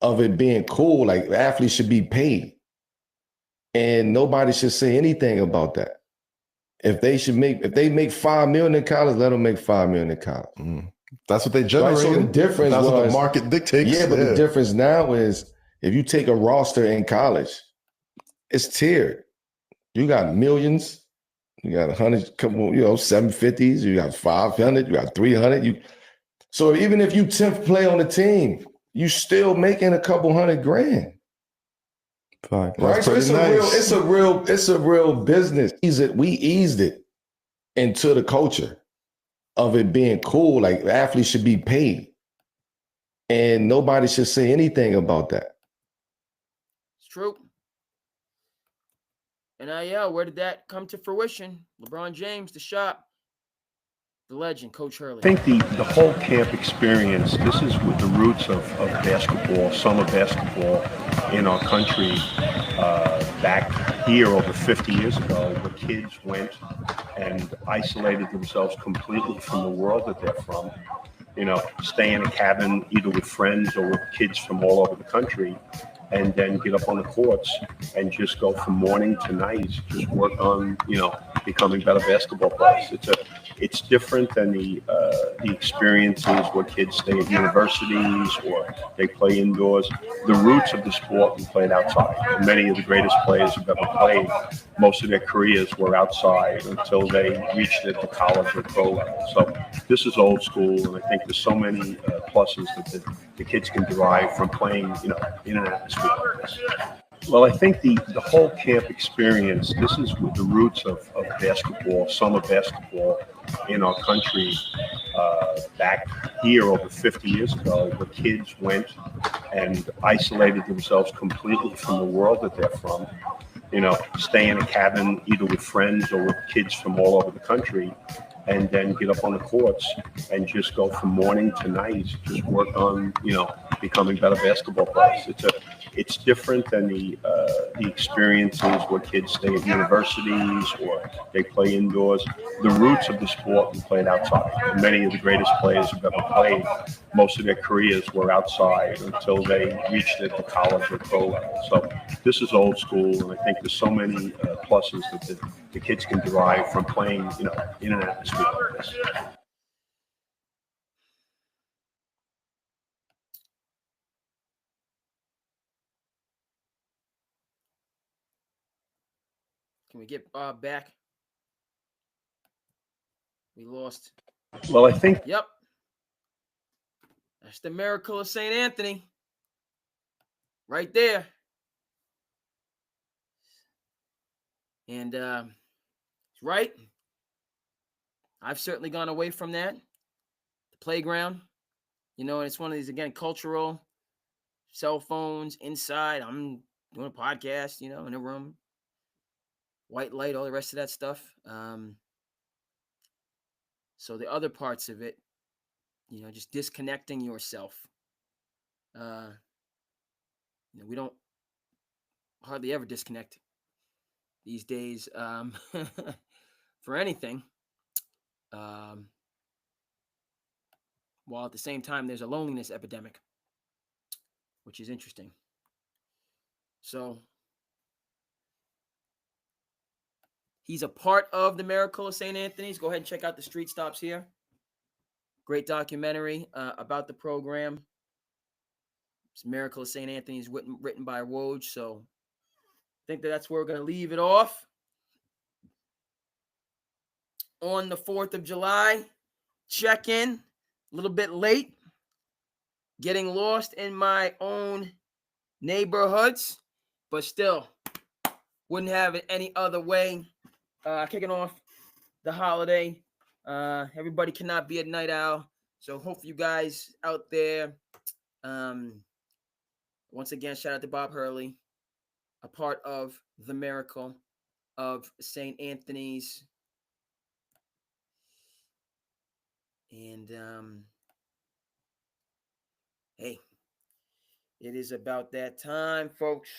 of it being cool. Like athletes should be paid. And nobody should say anything about that. If they make $5 million in college, let them make $5 million in college. That's what they generate. Right? So the difference That's was what the market dictates. Yeah, but the difference now is if you take a roster in college, it's tiered. You got millions, you got 100, 750s, you got 500, you got 300. So even if you 10th play on the team, you still making a couple $100,000. Right? So it's a real business. We eased it into the culture of it being cool. Like athletes should be paid. And nobody should say anything about that. It's true. And where did that come to fruition? LeBron James, the shop, the legend, Coach Hurley. I think the whole camp experience, this is with the roots of basketball, summer basketball in our country. Back here over 50 years ago, where kids went and isolated themselves completely from the world that they're from. Stay in a cabin either with friends or with kids from all over the country, and then get up on the courts and just go from morning to night, just work on, becoming better basketball players. It's different than the experiences where kids stay at universities or they play indoors. The roots of the sport we played outside. Many of the greatest players who've ever played, most of their careers were outside until they reached it at the college or pro level. So this is old school, and I think there's so many pluses that the kids can derive from playing, in an atmosphere like this. Well, I think the whole camp experience, this is with the roots of basketball, summer basketball in our country. Back here over 50 years ago, where kids went and isolated themselves completely from the world that they're from. Stay in a cabin either with friends or with kids from all over the country, and then get up on the courts and just go from morning to night, just work on, becoming better basketball players. It's different than the experiences where kids stay at universities or they play indoors. The roots of the sport we played outside. Many of the greatest players who've ever played, most of their careers were outside until they reached it at the college or pro level. So this is old school, and I think there's so many pluses that the kids can derive from playing, in an atmosphere like this. Can we get Bob back? We lost. Well, I think. Yep. That's the miracle of St. Anthony. Right there. And right. I've certainly gone away from that. The playground. And it's one of these, again, cultural cell phones inside. I'm doing a podcast, in a room. White light, all the rest of that stuff. So the other parts of it, just disconnecting yourself. We don't hardly ever disconnect these days for anything. While at the same time, there's a loneliness epidemic, which is interesting. So he's a part of the miracle of St. Anthony's. Go ahead and check out the Street Stops here. Great documentary about the program. It's Miracle of St. Anthony's written by Woj. So I think that's where we're going to leave it off. On the 4th of July, check in a little bit late. Getting lost in my own neighborhoods, but still wouldn't have it any other way. Kicking off the holiday. Everybody cannot be a night owl. So hope you guys out there. Once again, shout out to Bob Hurley, a part of the miracle of St. Anthony's. And hey, it is about that time, folks.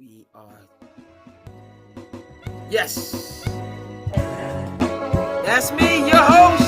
We are. Yes. That's me, your host.